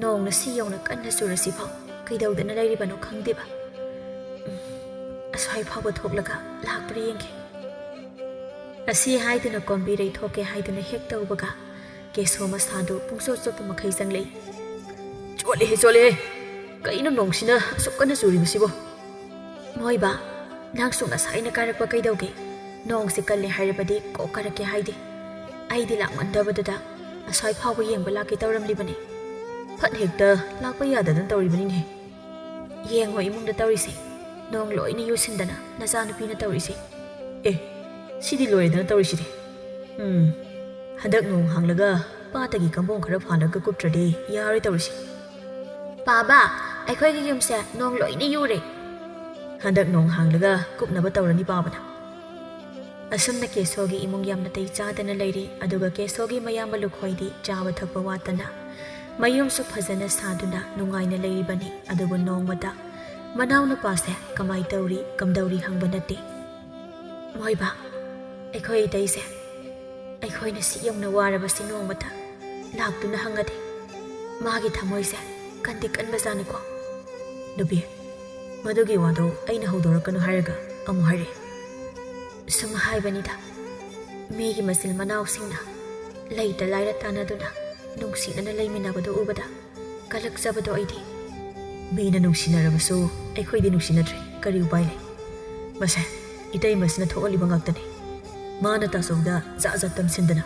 ꯅꯣꯡꯅ ꯁꯤ ꯌꯧꯅ ꯀꯟꯅ ꯆꯨꯔꯁꯤꯐꯥꯎ ꯀꯩꯗꯧꯗꯅ ꯂꯩꯔꯤꯕꯅꯣ ꯈꯪꯗꯦꯕ ꯑꯁ꯭ꯋꯥꯏ ꯐꯥꯎꯕ ꯊꯣꯛꯂꯒ ꯂꯥꯛꯄ꯭ꯔꯥ ꯌꯦꯡꯒꯦ ꯑꯁꯤ ꯍꯥꯏꯗꯨꯅ ꯀꯣꯝꯕꯤꯔꯩ ꯊꯣꯛꯀꯦ ꯍꯥꯏꯗꯨꯅ ꯍꯦꯛ ꯇꯧꯕꯒ ꯀꯦꯁꯣ ꯃꯁꯥꯗꯨ ꯄꯨꯡꯆꯣꯠ ꯆꯣꯠꯄ ꯃꯈꯩ ꯆꯪꯂꯛꯏ ꯆꯣꯠꯂꯦꯍꯦ ꯆꯣꯠꯂꯦꯍꯦ ꯀꯩꯅꯣ ꯅꯣꯡꯁꯤꯅ ꯑꯁꯨꯛ ꯀꯟꯅ ꯆꯨꯔꯤꯕꯁꯤꯕꯣ ꯃꯣꯏꯕ ꯅꯪꯁꯨ ꯉꯁꯥꯏꯅ ꯀꯥꯔꯛꯄ ꯀꯩꯗꯧꯒꯦ ꯅꯣꯡꯁꯤ ꯀꯜꯂꯦ ꯍꯥꯏꯔꯕꯗꯤ ꯀꯣꯛ ꯀꯥꯔꯛꯀꯦ ꯍꯥꯏꯗꯦ ꯑꯩꯗꯤ ꯂꯥꯛꯃꯟꯗꯕꯗꯨꯗ ꯑꯁ꯭ꯋꯥꯏ ꯐꯥꯎꯕ ꯌꯦꯡꯕ ꯂꯥꯛꯀꯦ ꯇꯧꯔꯝꯂꯤꯕꯅꯤ ꯐꯠ ꯍꯦꯛꯇ ꯂꯥꯛꯄ ꯌꯥꯗꯗꯅ ꯇꯧꯔꯤꯕꯅꯤꯅꯦ ꯌꯦꯡꯉꯣ ꯏꯃꯨꯡꯗ ꯇꯧꯔꯤꯁꯦ ꯅꯣꯡ ꯂꯣꯏꯅ ꯌꯨꯁꯤꯟꯗꯅ ꯅꯆꯥꯅꯨꯄꯤꯅ ꯇꯧꯔꯤꯁꯦ ꯑꯦ ꯁꯤꯗꯤ ꯂꯣꯏꯔꯦꯗꯅ ꯇꯧꯔꯤꯁꯤꯗꯤ ꯍꯟꯗꯛ ꯅꯣꯡ ꯍꯥꯡꯂꯒ ꯄꯥꯠꯇꯒꯤ ꯀꯝꯕꯣꯡ ꯈꯔ ꯐꯥꯜꯂꯒ ꯀꯨꯞꯇ꯭ꯔꯗꯤ ꯌꯥꯔꯣꯏ ꯇꯧꯔꯤꯁꯤ ꯄꯥꯕ ꯑꯩꯈꯣꯏꯒꯤ ꯌꯨꯝꯁꯦ ꯅꯣꯡ ꯂꯣꯏꯅ ꯌꯨꯔꯦ ꯍꯟꯗꯛ ꯅꯣꯡ ꯍꯥꯡꯂꯒ ꯀꯨꯞꯅꯕ ꯇꯧꯔꯅꯤ ꯄꯥꯕꯅ ꯑꯁꯨꯝꯅ ꯀꯦꯁꯣꯒꯤ ꯏꯃꯨꯡ ꯌꯥꯝ ꯅꯥꯇꯩ ꯆꯥꯗꯅ ꯂꯩꯔꯤ ꯑꯗꯨꯒ ꯀꯦꯁꯣꯒꯤ ꯃꯌꯥꯝꯕ ꯂꯨꯈꯣꯏꯗꯤ ꯆꯥꯕ ꯊꯛꯄ ꯋꯥꯠꯇꯅ ꯃꯌꯨꯝꯁꯨ ꯐꯖꯅ ꯁꯥꯗꯨꯅ ꯅꯨꯡꯉꯥꯏꯅ ꯂꯩꯔꯤꯕꯅꯤ ꯑꯗꯨꯕꯨ ꯅꯣꯡꯃꯗ ꯃꯅꯥꯎꯅꯨꯄꯥꯁꯦ ꯀꯃꯥꯏ ꯇꯧꯔꯤ ꯀꯝꯗꯧꯔꯤ ꯍꯪꯕ ꯅꯠꯇꯦ ꯃꯣꯏꯕ ꯑꯩꯈꯣꯏ ꯏꯇꯩꯁꯦ ꯑꯩꯈꯣꯏꯅ ꯁꯤ ꯌꯧꯅ ꯋꯥꯔꯕꯁꯤ ꯅꯣꯡꯃꯗ ꯂꯥꯛꯇꯨꯅ ꯍꯪꯉꯗꯤ ꯃꯥꯒꯤ ꯊꯃꯣꯏꯁꯦ ꯀꯟꯗꯤ ꯀꯟꯕꯖꯥꯠꯅꯤꯀꯣ ꯅꯨꯄꯤ ꯃꯗꯨꯒꯤ ꯋꯥꯗꯣ ꯑꯩꯅ ꯍꯧꯗꯣꯔꯛꯀꯅꯨ ꯍꯥꯏꯔꯒ ꯑꯃꯨꯛ ꯍꯥꯏꯔꯛꯑꯦ ꯁꯨꯝ ꯍꯥꯏꯕꯅꯤꯗ ꯃꯤꯒꯤ ꯃꯆꯤꯜ ꯃꯅꯥꯎꯁꯤꯡꯅ ꯂꯩꯇ ꯂꯥꯏꯔ ꯇꯥꯟꯅꯗꯨꯅ ꯅꯨꯡꯁꯤꯅꯅ ꯂꯩꯃꯤꯟꯅꯕꯗꯨ ꯎꯕꯗ ꯀꯜꯂꯛꯆꯕꯗꯣ ꯑꯩꯗꯤ ꯃꯤꯅ ꯅꯨꯡꯁꯤꯅꯔꯕꯁꯨ ꯑꯩꯈꯣꯏꯗꯤ ꯅꯨꯡꯁꯤꯅꯗ꯭ꯔꯦ ꯀꯔꯤ ꯎꯄꯥꯏ ꯂꯩ ꯃꯁꯦ ꯏꯇꯩꯃꯁꯤꯅ ꯊꯣꯛꯍꯜꯂꯤꯕ ꯉꯥꯛꯇꯅꯤ ꯃꯥꯅ ꯇꯥꯆꯧꯗ ꯖꯥꯠ ꯖꯥꯠ ꯇꯝꯁꯤꯟꯗꯅ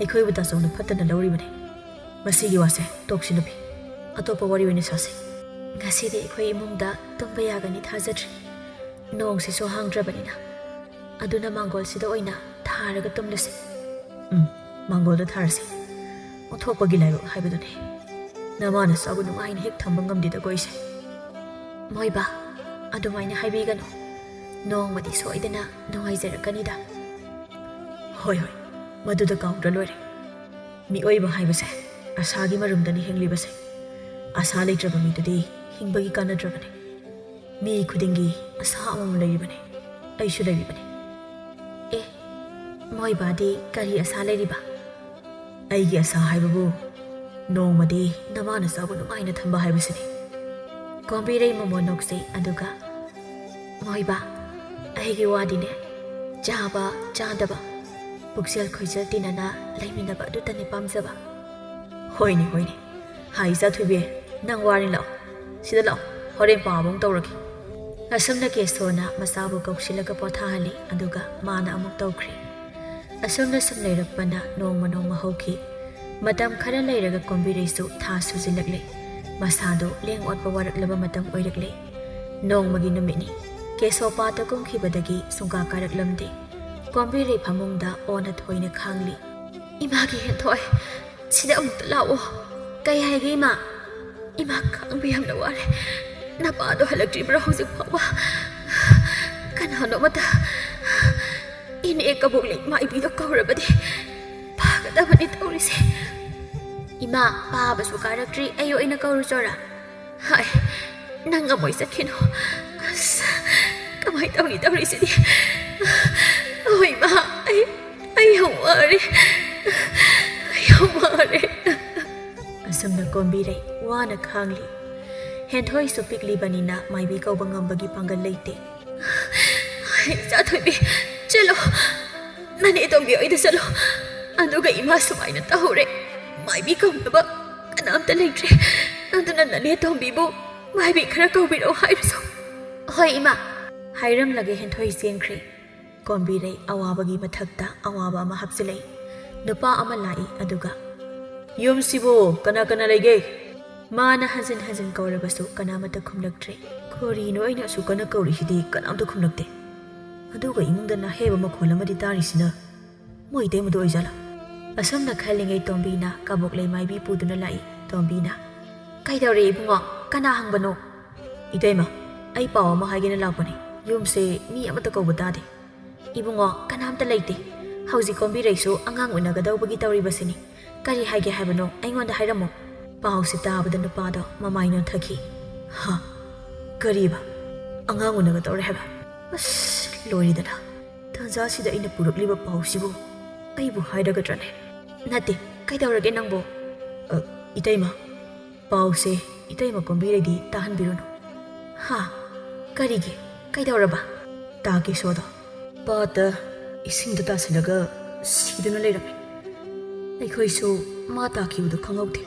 ꯑꯩꯈꯣꯏꯕꯨ ꯇꯥꯆꯧꯅ ꯐꯠꯇꯅ ꯂꯧꯔꯤꯕꯅꯤ ꯃꯁꯤꯒꯤ ꯋꯥꯁꯦ ꯇꯣꯛꯁꯤ ꯅꯨꯄꯤ ꯑꯇꯣꯞꯄ ꯋꯥꯔꯤ ꯑꯣꯏꯅ ꯁꯥꯁꯤ ꯉꯁꯤꯗꯤ ꯑꯩꯈꯣꯏ ꯏꯃꯨꯡꯗ ꯇꯨꯝꯕ ꯌꯥꯒꯅꯤ ꯊꯥꯖꯗ꯭ꯔꯤ ꯅꯣꯡꯁꯤꯁꯨ ꯍꯥꯡꯗ꯭ꯔꯕꯅꯤ나 ꯑꯗꯨꯅ ꯃꯥꯡꯒꯣꯜꯁꯤꯗ ꯑꯣꯏꯅ ꯊꯥꯔꯒ ꯇꯨꯝꯂꯁꯤ ꯃꯥꯡꯒꯣꯜꯗ ꯊꯥꯔꯁꯤ ꯑꯣꯟꯊꯣꯛꯄꯒꯤ ꯂꯥꯏꯕꯛ ꯍꯥꯏꯕꯗꯨꯅꯤ ꯅꯃꯥꯅ ꯆꯥꯕ ꯅꯨꯡꯉꯥꯏꯅ ꯍꯦꯛ ꯊꯝꯕ ꯉꯝꯗꯦꯗꯀꯣ ꯑꯩꯁꯦ ꯃꯣꯏꯕ ꯑꯗꯨꯃꯥꯏꯅ ꯍꯥꯏꯕꯤꯒꯅꯨ ꯅꯣꯡꯃꯗꯤ ꯁꯣꯏꯗꯅ ꯅꯨꯡꯉꯥꯏꯖꯔꯛꯀꯅꯤꯗ ꯍꯣꯏ ꯍꯣꯏ ꯃꯗꯨꯗ ꯀꯥꯎꯗ꯭ꯔ ꯂꯣꯏꯔꯦ ꯃꯤꯑꯣꯏꯕ ꯍꯥꯏꯕꯁꯦ ꯑꯁꯥꯒꯤ ꯃꯔꯨꯝꯗꯅꯤ ꯍꯤꯡꯂꯤꯕꯁꯦ ꯑꯁꯥ ꯂꯩꯇ꯭ꯔꯕ ꯃꯤꯗꯨꯗꯤ ꯍꯤꯡꯕꯒꯤ ꯀꯥꯟꯅꯗ꯭ꯔꯕꯅꯤ ꯃꯤ ꯈꯨꯗꯤꯡꯒꯤ ꯑꯁꯥ ꯑꯃꯃꯝ ꯂꯩꯔꯤꯕꯅꯤ ꯑꯩꯁꯨ ꯂꯩꯔꯤꯕꯅꯤ ꯑꯦ ꯃꯣꯏꯕꯥꯗꯤ ꯀꯔꯤ ꯑꯁꯥ ꯂꯩꯔꯤꯕ ꯑꯩꯒꯤ ꯑꯁꯥ ꯍꯥꯏꯕꯕꯨ ꯅꯣꯡꯃꯗꯤ ꯅꯃꯥꯅ ꯆꯥꯕ ꯅꯨꯡꯉꯥꯏꯅ ꯊꯝꯕ ꯍꯥꯏꯕꯁꯤꯅꯤ Kombirei momonokse aduga moiba aigi wadine jaba jadaba buksel khoijal tinana laiminaba dutani pamjaba hoini haisa thubi nang wari law sida law horen pabong tawraki asomna kesona masabu kausilaga pothahali aduga mana amuk tawkhri asomna samleirakpana nongma hauki matam khara leiraga Kombirei su tha sujilakle masado leng otpa waraklaba matam oirakle nongmagi numini kesopata kumkhibadagi sungka karaklamde Kombirei phamungda ona thoina khangli imagi henthoi sida amukta lawo kai haige ima khangbi hamna ware napado halaktribra hojik phawa kanano mata ini ekabukli maibido kaurabadi pagadabani taurise ima pabasu karaktri ayo ina kauru chora hai nanga moi sakhino kamai tauri sidi oi ma ai haware asumna Kombirei wana khangli henthoi su pikli banina maibi kauba ngambagi pangal leite ai cha thoibi chelo nani tombi oida salo aduga ima sumaina tahore maibi kaunaba kanamta leitre aduna nani tombi bo maibi khara kaubiro hairaso hoi ima hairam lage henthoi sengkhre Kombirei awabagi mathakta awaba ama hapsilei nupa ama lai aduga yum sibo kana lege mana hazin kaurabasu kana mata khumlaktre khori no aina su kana kauri hidi kana amta khumlakte aduga imungda na heba makhola madi tari sina moi te mudo oijala asomna khalingai tombina kaboklei maibi puduna lai tombina kaidawre ibungo kana hangbano itaima ai paw ma haigena lakpani yumse mi amata kaubata de ibungo kanamta leite hauji Kombirei su angang unagadawbagi tawribasini kari haige haibano aingonda hairamo pawsi tabada nupado mamaino thaki ha kariba angang unagadawre haiba as loridana thanza sida ina purukliba pawsibu aibu haidagatrane nate kaidawrage nangbo itaima pawse itaima Kombirei di tahanbirono ha karige kaidawraba taki sodo pata isingda tasinaga siduna leirame ꯑꯩꯈꯣꯏꯁꯨ ꯃꯥ ꯇꯥꯈꯤꯕꯗꯨ ꯈꯪꯍꯧꯗꯦ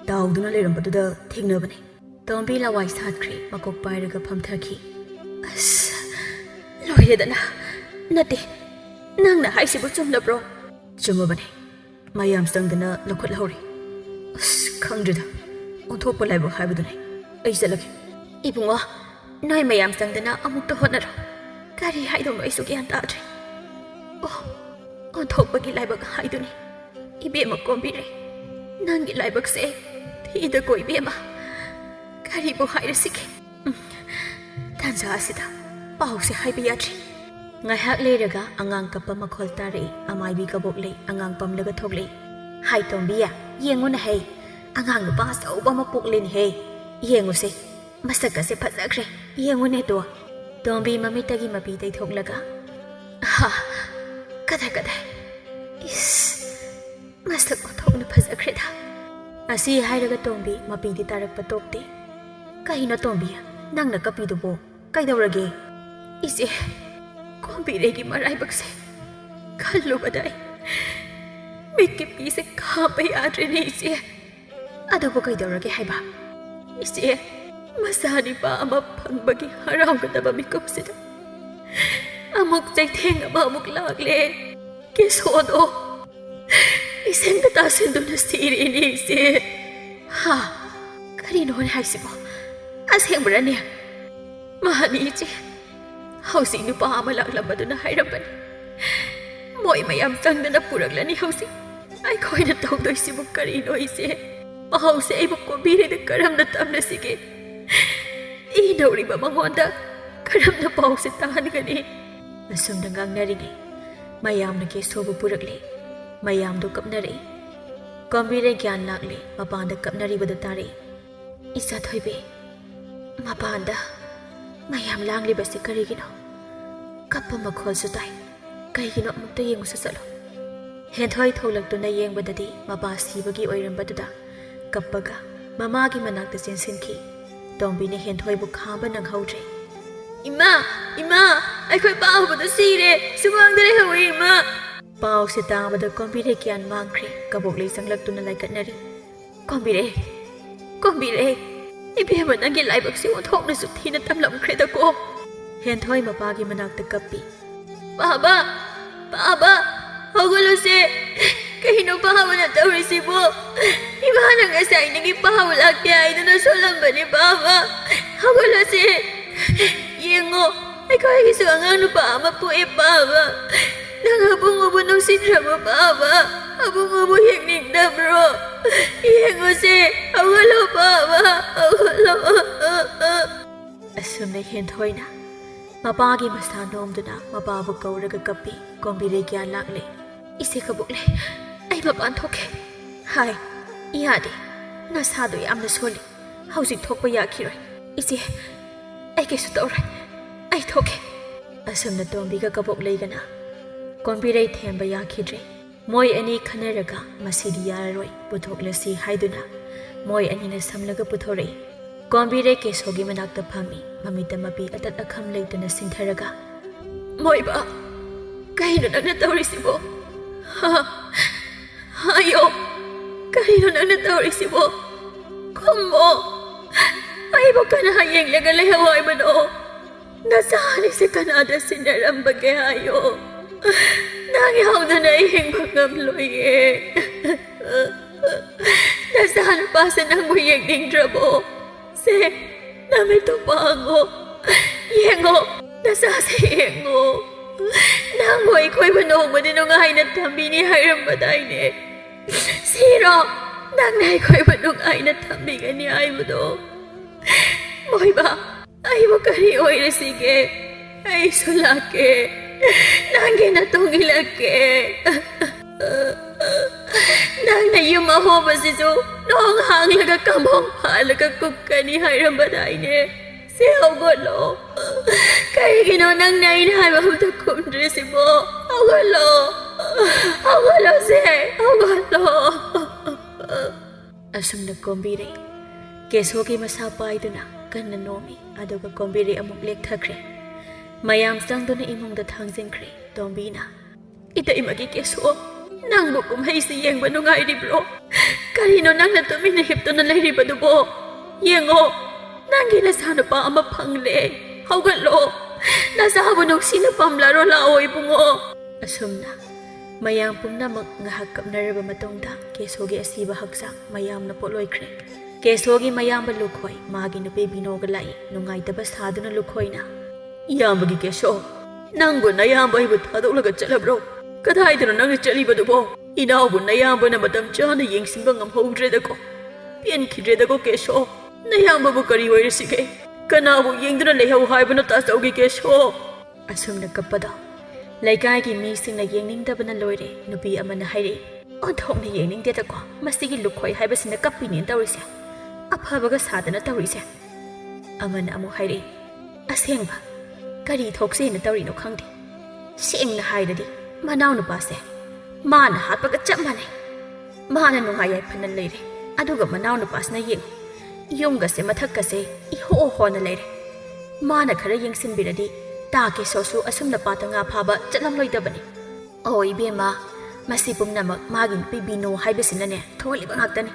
ꯗꯥꯎꯗꯨꯅ ꯂꯩꯔꯝꯕꯗꯨꯗ ꯊꯦꯡꯅꯕꯅꯤ ꯇꯣꯝꯕꯤ ꯂꯋꯥꯏ ꯁꯥꯠꯈ꯭ꯔꯦ ꯃꯀꯣꯛ ꯄꯥꯏꯔꯒ ꯐꯝꯊꯈꯤ ꯑꯁ ꯂꯣꯏꯔꯦꯗꯅ ꯅꯠꯇꯦ ꯅꯪꯅ ꯍꯥꯏꯁꯤꯕꯨ ꯆꯨꯝꯂꯕ꯭ꯔꯣ ꯆꯨꯝꯃꯕꯅꯤ ꯃꯌꯥꯝ ꯆꯪꯗꯅ ꯂꯧꯈꯠꯍꯧꯔꯤ ꯑꯁ ꯈꯪꯗ꯭ꯔꯦꯗ ꯑꯣꯟꯊꯣꯛꯄ ꯂꯥꯏꯕꯛ ꯍꯥꯏꯕꯗꯨꯅꯤ ꯑꯩ ꯆꯠꯂꯒꯦ ꯏꯕꯨꯡꯉꯣ ꯅꯣꯏ ꯃꯌꯥꯝ ꯆꯪꯗꯅ ꯑꯃꯨꯛꯇ ꯍꯣꯠꯅꯔꯣ ꯀꯔꯤ ꯍꯥꯏꯗꯧꯅꯣ ꯑꯩꯁꯨ ꯒ꯭ꯌꯥꯟ ꯇꯥꯗ꯭ꯔꯦ ꯑꯣ ꯑꯣꯟꯊꯣꯛꯄꯒꯤ ꯂꯥꯏꯕꯛ ꯍꯥꯏꯗꯨꯅꯤ Ibema Kombirei nangi laibakse thida ko ibema karibu hairasike tanza asida pause haiba yatri ngaihak leiraga angang kappa makhol tare amaibi kaboklei angang pamlaga thoklei hai tombiya yenguna hei angang nupa sauba mapoklen hei yenguse masaka se phajakre yengune to tombi mamitagi mapi dei thoklaga ha kadai is Masak othokna phajakreda asi hairaga tombi mapidi tarakpa tokte kahina tombi nangna kapidubo kaidawrage ise Kombirei gi maraibakse khallubadai mekki pise khapa yadreni ise adubo kaidawrage haiba ise masani pa ama phangbagi haraugdaba mikupsida amuk jaitheng ama amuk lagle kesodo Isengda tasenduna sirini ise ha karino hone haisibo asengbrane mahani iche hausi nupa ama laklambaduna hairambani moi mayam changdana puraklani hausi ai khoina tawdoisibu karino ise hausi aibu Kombirei da karamna tamna sige inauriba mangonda karamna pause tahanigani asumna ngangnarigai mayamna ke sobu purakle mayamdu kapnare Kombirei gyan lakle mapanda kapnaribadu tare isa thoibe mapanda mayam langlibasi karigino kappa makhol su tai kaigino amukta yengu sasalo henthoi tholakduna yengbadadi mapa sibagi oirambaduda kappaga mamagi manakta chensinki ꯇꯣꯝꯕꯤꯅ ꯍꯦꯟꯊꯣꯏꯕꯨ ꯈꯥꯝꯕ ꯅꯪꯍꯧꯗ꯭ꯔꯦ ꯏꯃꯥ ꯏꯃꯥ ꯑꯩꯈꯣꯏ ꯄꯥꯎꯕꯗ ꯁꯤꯔꯦ ꯁꯨꯃꯥꯡꯗ ꯂꯩꯍꯧꯋꯦ ꯏꯃꯥ ꯄꯥꯎꯁꯦ ꯇꯥꯕꯗ ꯀꯣꯝꯕꯤꯔꯩ ꯒ꯭ꯌꯥꯟ ꯃꯥꯡꯈ꯭ꯔꯦ ꯀꯕꯣꯛꯂꯩ ꯆꯪꯂꯛꯇꯨꯅ ꯂꯥꯏꯀꯠꯅꯔꯤ ꯀꯣꯝꯕꯤꯔꯩ ꯀꯣꯝꯕꯤꯔꯩ ꯏꯕꯦꯝꯃ ꯅꯪꯒꯤ ꯂꯥꯏꯕꯛꯁꯤ ꯑꯣꯟꯊꯣꯛꯅꯁꯨ ꯊꯤꯅ ꯇꯝꯂꯝꯈ꯭ꯔꯦꯗꯀꯣ ꯍꯦꯟꯊꯣꯏ ꯃꯄꯥꯒꯤ ꯃꯅꯥꯛꯇ ꯀꯞꯄꯤ ꯄꯥꯕ ꯄꯥꯕ ꯍꯧꯒꯠꯂꯨꯁꯦ ꯀꯩꯅꯣ ꯄꯥꯕꯅ ꯇꯧꯔꯤꯁꯤꯕꯣ ꯏꯃꯥꯅ ꯉꯁꯥꯏꯗꯒꯤ ꯄꯥꯕ ꯂꯥꯛꯇꯦ ꯍꯥꯏꯗꯨꯅ ꯁꯣꯜꯂꯝꯕꯅꯤ ꯄꯥꯕ ꯍꯧꯒꯠꯂꯨꯁꯦ ꯌꯦꯡꯉꯣ ꯑꯩꯈꯣꯏꯒꯤꯁꯨ ꯑꯉꯥꯡ ꯅꯨꯄꯥ ꯑꯃ ꯄꯣꯛꯑꯦ ꯄꯥꯕ ꯅꯪ ꯑꯕꯨꯡꯉꯣꯕꯨ ꯅꯨꯡꯁꯤꯗ꯭ꯔꯕꯣ ꯄꯥꯕ ꯑꯕꯨꯡꯉꯣꯕꯨ ꯌꯦꯡꯅꯤꯡꯗꯕ꯭ꯔꯣ ꯌꯦꯡꯉꯨꯁꯦ ꯍꯧꯒꯠꯂꯣ ꯄꯥꯕ ꯍꯧꯒꯠꯂꯣ ꯑꯁꯨꯝꯅ ꯍꯦꯟꯊꯣꯏꯅ ꯃꯄꯥꯒꯤ ꯃꯁꯥ ꯅꯣꯝꯗꯨꯅ ꯃꯄꯥꯕꯨ ꯀꯧꯔꯒ ꯀꯞꯄꯤ ꯀꯣꯝꯕꯤꯔꯩ ꯒ꯭ꯌꯥꯟ ꯂꯥꯛꯂꯦ ꯏꯆꯦ ꯀꯕꯣꯛꯂꯩ ꯑꯩ ꯃꯄꯥꯟ ꯊꯣꯛꯀꯦ ꯍꯥꯏ ꯌꯥꯗꯦ ꯅꯁꯥꯗꯣ ꯌꯥꯝꯅ ꯁꯣꯜꯂꯤ ꯍꯧꯖꯤꯛ ꯊꯣꯛꯄ ꯌꯥꯈꯤꯔꯣꯏ ꯏꯆꯦ ꯑꯩ ꯀꯩꯁꯨ ꯇꯧꯔꯣꯏ ꯑꯩ ꯊꯣꯛꯀꯦ ꯑꯁꯨꯝꯅ ꯇꯣꯝꯕꯤꯒ ꯀꯕꯣꯛꯂꯩꯒꯅ ꯀꯣꯝꯕꯤꯔꯩ ꯊꯦꯝꯕ ꯌꯥꯈꯤꯗ꯭ꯔꯦ ꯃꯣꯏ ꯑꯅꯤ ꯈꯟꯅꯔꯒ ꯃꯁꯤꯗꯤ ꯌꯥꯔꯔꯣꯏ ꯄꯨꯊꯣꯛꯂꯁꯤ ꯍꯥꯏꯗꯨꯅ ꯃꯣꯏ ꯑꯅꯤꯅ ꯁꯝꯂꯒ ꯄꯨꯊꯣꯔꯛꯏ ꯀꯣꯝꯕꯤꯔꯩ ꯀꯦꯁꯣꯒꯤ ꯃꯅꯥꯛꯇ ꯐꯝꯃꯤ ꯃꯃꯤꯠꯇ ꯃꯄꯤ ꯑꯇꯠ ꯑꯈꯝ ꯂꯩꯇꯅ ꯁꯤꯟꯊꯔꯒ ꯃꯣꯏꯕ ꯀꯩꯅꯣ ꯅꯪꯅ ꯇꯧꯔꯤꯁꯤꯕꯣ ꯍꯥꯏꯌꯣ ꯀꯩꯅꯣ ꯅꯪꯅ ꯇꯧꯔꯤꯁꯤꯕꯣ ꯈꯨꯝꯃꯣ ꯑꯩꯕꯨ ꯀꯅꯥ ꯌꯦꯡꯂꯒ ꯂꯩꯍꯧ ꯍꯥꯏꯕꯅꯣ ꯅꯆꯥꯅꯤꯁꯦ ꯀꯅꯥꯗ ꯁꯤꯟꯅꯔꯝꯕꯒꯦ ꯍꯥꯏꯌꯣ ꯅꯪ ꯌꯥꯎꯗꯅ ꯑꯩ ꯍꯤꯡꯕ ꯉꯝꯂꯣꯏꯌꯦ ꯅꯆꯥꯅꯨꯄꯥꯁꯦ ꯅꯪꯕꯨ ꯌꯦꯡꯅꯤꯡꯗ꯭ꯔꯕꯣ ꯁꯦ ꯅꯃꯤꯠꯇꯣ ꯄꯥꯡꯉꯣ ꯌꯦꯡꯉꯣ ꯅꯆꯥꯁꯦ ꯌꯦꯡꯉꯣ ꯅꯪꯕꯨ ꯑꯩꯈꯣꯏꯕꯨ ꯅꯣꯡꯃꯗꯤ ꯅꯨꯡꯉꯥꯏꯅ ꯊꯝꯕꯤꯅꯤ ꯍꯥꯏꯔꯝꯕꯗꯥꯏꯅꯦ ꯁꯤꯔꯣ ꯅꯪꯅ ꯑꯩꯈꯣꯏꯕꯨ ꯅꯨꯡꯉꯥꯏꯅ ꯊꯝꯕꯤꯒꯅꯤ ꯍꯥꯏꯕꯗꯣ ꯃꯣꯏꯕ ꯑꯩꯕꯨ ꯀꯔꯤ ꯑꯣꯏꯔꯁꯤꯒꯦ ꯑꯩꯁꯨ ꯂꯥꯛꯀꯦ ꯅꯪꯒꯤ ꯅꯇꯨꯡ ꯏꯜꯂꯛꯀꯦ ꯅꯪꯅ ꯌꯨꯝ ꯑꯍꯣꯕꯁꯤꯁꯨ ꯅꯣꯡ ꯍꯥꯡꯂꯒ ꯀꯝꯕꯣꯡ ꯐꯥꯜꯂꯒ ꯀꯨꯞꯀꯅꯤ ꯍꯥꯏꯔꯝꯕꯗꯥꯏꯅꯦ ꯁꯤ ꯍꯧꯒꯠꯂꯣ ꯀꯔꯤꯒꯤꯅꯣ ꯅꯪꯅ ꯑꯩꯅ ꯍꯥꯏꯕ ꯑꯝꯇ ꯈꯨꯝꯗ꯭ꯔꯤꯁꯤꯕꯣ ꯍꯧꯒꯠꯂꯣ ꯍꯧꯒꯠꯂꯣ ꯁꯦ ꯍꯧꯒꯠꯂꯣ ꯑꯁꯨꯝꯅ ꯀꯣꯝꯕꯤꯔꯩ ꯀꯦꯁꯣꯒꯤ ꯃꯁꯥ ꯄꯥꯏꯗꯨꯅ ꯀꯟꯅ ꯅꯣꯝꯃꯤ ꯑꯗꯨꯒ ꯀꯣꯝꯕꯤꯔꯩ ꯑꯃꯨꯛ ꯂꯦꯛꯊꯈ꯭ꯔꯦ ꯃꯌꯥꯝ ꯆꯪꯗꯨꯅ ꯏꯃꯨꯡꯗ ꯊꯥꯡꯖꯤꯟꯈ꯭ꯔꯦ ꯇꯣꯝꯕꯤꯅ ꯏꯇꯩꯃꯒꯤ ꯀꯦꯁꯣ ꯅꯪꯕꯨ ꯀꯨꯝꯍꯩꯁꯤ ꯌꯦꯡꯕ ꯅꯨꯡꯉꯥꯏꯔꯤꯕ꯭ꯔꯣ ꯀꯔꯤꯅꯣ ꯅꯪꯅ ꯇꯨꯃꯤꯟꯅ ꯍꯤꯞꯇꯨꯅ ꯂꯩꯔꯤꯕꯗꯨꯕꯣ ꯌꯦꯡꯉꯣ ꯅꯪꯒꯤ ꯅꯆꯥꯅꯨꯄꯥ ꯑꯃ ꯐꯪꯂꯦ ꯍꯧꯒꯠꯂꯣ ꯅꯆꯥꯕꯨ ꯅꯨꯡꯁꯤꯅ ꯄꯥꯝꯂꯔꯣ ꯂꯥꯛꯑꯣ ꯏꯕꯨꯡꯉꯣ ꯑꯁꯨꯝꯅ ꯃꯌꯥꯝ ꯄꯨꯝꯅꯃꯛ ꯉꯥꯏꯍꯥꯛ ꯀꯞꯅꯔꯕ ꯃꯇꯨꯡꯗ ꯀꯦꯁꯣꯒꯤ ꯑꯁꯤꯕ ꯍꯛꯆꯥꯡ ꯃꯌꯥꯝꯅ ꯄꯣꯠꯂꯣꯏꯈ꯭ꯔꯦ ꯀꯦꯁꯣꯒꯤ ꯃꯌꯥꯝꯕ ꯂꯨꯈꯣꯏ ꯃꯥꯒꯤ ꯅꯨꯄꯤ ꯕꯤꯅꯣꯒ ꯂꯥꯛꯏ ꯅꯨꯡꯉꯥꯏꯇꯕ ꯁꯥꯗꯨꯅ ꯂꯨꯈꯣꯏꯅ ꯏꯌꯥꯝꯕꯒꯤ ꯀꯦꯁꯣ ꯅꯪꯕꯨ ꯅꯌꯥꯝꯕ ꯑꯩꯕꯨ ꯊꯥꯗꯣꯛꯂꯒ ꯆꯠꯂꯕ꯭ꯔꯣ ꯀꯗꯥꯏꯗꯅꯣ ꯅꯪꯅ ꯆꯠꯂꯤꯕꯗꯨꯕꯣ ꯏꯅꯥꯎꯕꯨ ꯅꯌꯥꯝꯕꯅ ꯃꯇꯝ ꯆꯥꯅ ꯌꯦꯡꯁꯤꯟꯕ ꯉꯝꯍꯧꯗ꯭ꯔꯦꯗꯀꯣ ꯄꯦꯟꯈꯤꯗ꯭ꯔꯦꯗꯀꯣ ꯀꯦꯁꯣ ꯅꯌꯥꯝꯕꯕꯨ ꯀꯔꯤ ꯑꯣꯏꯔꯁꯤꯒꯦ ꯀꯅꯥꯕꯨ ꯌꯦꯡꯗꯨꯅ ꯂꯩꯍꯧ ꯍꯥꯏꯕꯅꯣ ꯇꯥꯆꯧꯒꯤ ꯀꯦꯁꯣ ꯑꯁꯨꯝꯅ ꯀꯞꯄꯗꯣ ꯂꯩꯀꯥꯏꯒꯤ ꯃꯤꯁꯤꯡꯅ ꯌꯦꯡꯅꯤꯡꯗꯕꯅ ꯂꯣꯏꯔꯦ ꯅꯨꯄꯤ ꯑꯃꯅ ꯍꯥꯏꯔꯛꯏ ꯑꯣꯟꯊꯣꯛꯅ ꯌꯦꯡꯅꯤꯡꯗꯦꯗꯀꯣ ꯃꯁꯤꯒꯤ ꯂꯨꯈꯣꯏ ꯍꯥꯏꯕꯁꯤꯅ ꯀꯞꯄꯤꯅꯦꯅ ꯇꯧꯔꯤꯁꯦ ꯑꯐꯕꯒ ꯁꯥꯗꯅ ꯇꯧꯔꯤꯁꯦ ꯑꯃꯅ ꯑꯃꯨꯛ ꯍꯥꯏꯔꯛꯏ ꯑꯁꯦꯡꯕ ꯀꯔꯤ ꯊꯣꯛꯁꯦꯅ ꯇꯧꯔꯤꯅꯣ ꯈꯪꯗꯦ ꯁꯦꯡꯅ ꯍꯥꯏꯔꯗꯤ ꯃꯅꯥꯎ ꯅꯨꯄꯥꯁꯦ ꯃꯥꯅ ꯍꯥꯠꯄꯒ ꯆꯞ ꯃꯥꯟꯅꯩ ꯃꯥꯅ ꯅꯨꯡꯉꯥꯏ ꯌꯥꯏꯐꯅ ꯂꯩꯔꯦ ꯑꯗꯨꯒ ꯃꯅꯥꯎ ꯅꯨꯄꯥꯁꯤꯅ ꯌꯦꯡꯉꯨ ꯌꯨꯝꯒꯁꯦ ꯃꯊꯛꯀꯁꯦ ꯏꯍꯣ ꯍꯣꯅ ꯂꯩꯔꯦ ꯃꯥꯅ ꯈꯔ ꯌꯦꯡꯁꯤꯟꯕꯤꯔꯗꯤ ꯀꯦꯁꯣꯁꯨ ꯑꯁꯨꯝꯅ ꯄꯥꯠꯇ ꯉꯥ ꯐꯥꯕ ꯆꯠꯂꯝꯂꯣꯏꯗꯕꯅꯤ ꯑꯣ ꯏꯕꯦꯝꯃ ꯃꯁꯤ ꯄꯨꯝꯅꯃꯛ ꯃꯥꯒꯤ ꯅꯨꯄꯤ ꯕꯤꯅꯣ ꯍꯥꯏꯕꯁꯤꯅꯅꯦ ꯊꯣꯛꯍꯜꯂꯤꯕ ꯉꯥꯛꯇꯅꯤ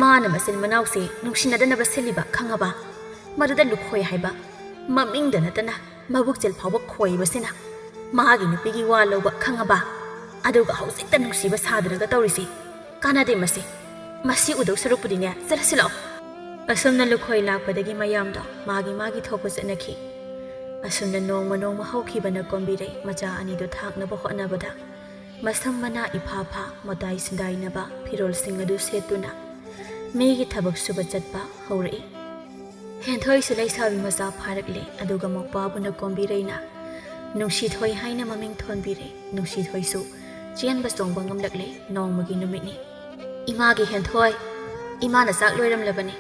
ꯃꯥꯅ ꯃꯆꯤꯟ ꯃꯅꯥꯎꯁꯦ ꯅꯨꯡꯁꯤꯅꯗꯅꯕ ꯁꯤꯜꯂꯤꯕ ꯈꯪꯉꯕ ꯃꯗꯨꯗ ꯂꯨꯈꯣꯏ ꯍꯥꯏꯕ ꯃꯃꯤꯡꯗ ꯅꯠꯇꯅ ꯃꯕꯨꯛꯆꯦꯜ ꯐꯥꯎꯕ ꯈꯣꯏꯕꯁꯤꯅ ꯃꯥꯒꯤ ꯅꯨꯄꯤꯒꯤ ꯋꯥ ꯂꯧꯕ ꯈꯪꯉꯕ ꯑꯗꯨꯒ ꯍꯧꯖꯤꯛꯇ ꯅꯨꯡꯁꯤꯕ ꯁꯥꯗꯅꯒ ꯇꯧꯔꯤꯁꯤ ꯀꯥꯟꯅꯗꯦ ꯃꯁꯤ ꯎꯗꯧ ꯁꯔꯨꯛꯄꯨꯗꯤꯅꯦ ꯆꯠꯂꯁꯤ ꯂꯥꯛꯑꯣ ꯑꯁꯨꯝꯅ ꯂꯨꯈꯣꯏ ꯂꯥꯛꯄꯗꯒꯤ ꯃꯌꯥꯝꯗꯣ ꯃꯥꯒꯤ ꯊꯣꯛꯄ ꯆꯠꯅꯈꯤ ꯑꯁꯨꯝꯅ ꯅꯣꯡꯃ ꯍꯧꯈꯤꯕꯅ ꯀꯣꯝꯕꯤꯔꯩ ꯃꯆꯥ ꯑꯅꯤꯗꯨ ꯊꯥꯛꯅꯕ ꯍꯣꯠꯅꯕꯗ ꯃꯁꯝ ꯃꯅꯥ ꯏꯐꯥ ꯃꯇꯥꯏ ꯁꯤꯟꯗꯥꯏꯅꯕ ꯐꯤꯔꯣꯜꯁꯤꯡ ꯑꯗꯨ ꯁꯦꯠꯇꯨꯅ ꯃꯤꯒꯤ ꯊꯕꯛ ꯁꯨꯕ ꯆꯠꯄ ꯍꯧꯔꯛꯏ ꯍꯦꯟꯊꯣꯏꯁꯨ ꯂꯩꯁꯥꯕꯤ ꯃꯆꯥ ꯐꯥꯔꯛꯂꯦ ꯑꯗꯨꯒ ꯃꯧꯄꯥꯕꯨꯅ ꯀꯣꯝꯕꯤꯔꯩꯅ ꯅꯨꯡꯁꯤꯊꯣꯏ ꯍꯥꯏꯅ ꯃꯃꯤꯡ ꯊꯣꯟꯕꯤꯔꯦ ꯅꯨꯡꯁꯤꯊꯣꯏꯁꯨ ꯆꯦꯟꯕ ꯆꯣꯡꯕ ꯉꯝꯂꯛꯂꯦ ꯅꯣꯡꯃꯒꯤ ꯅꯨꯃꯤꯠꯅꯤ ꯏꯃꯥꯒꯤ ꯍꯦꯟꯊꯣꯏ ꯏꯃꯥꯅ ꯆꯥꯛ ꯂꯣꯏꯔꯝꯂꯕꯅꯤ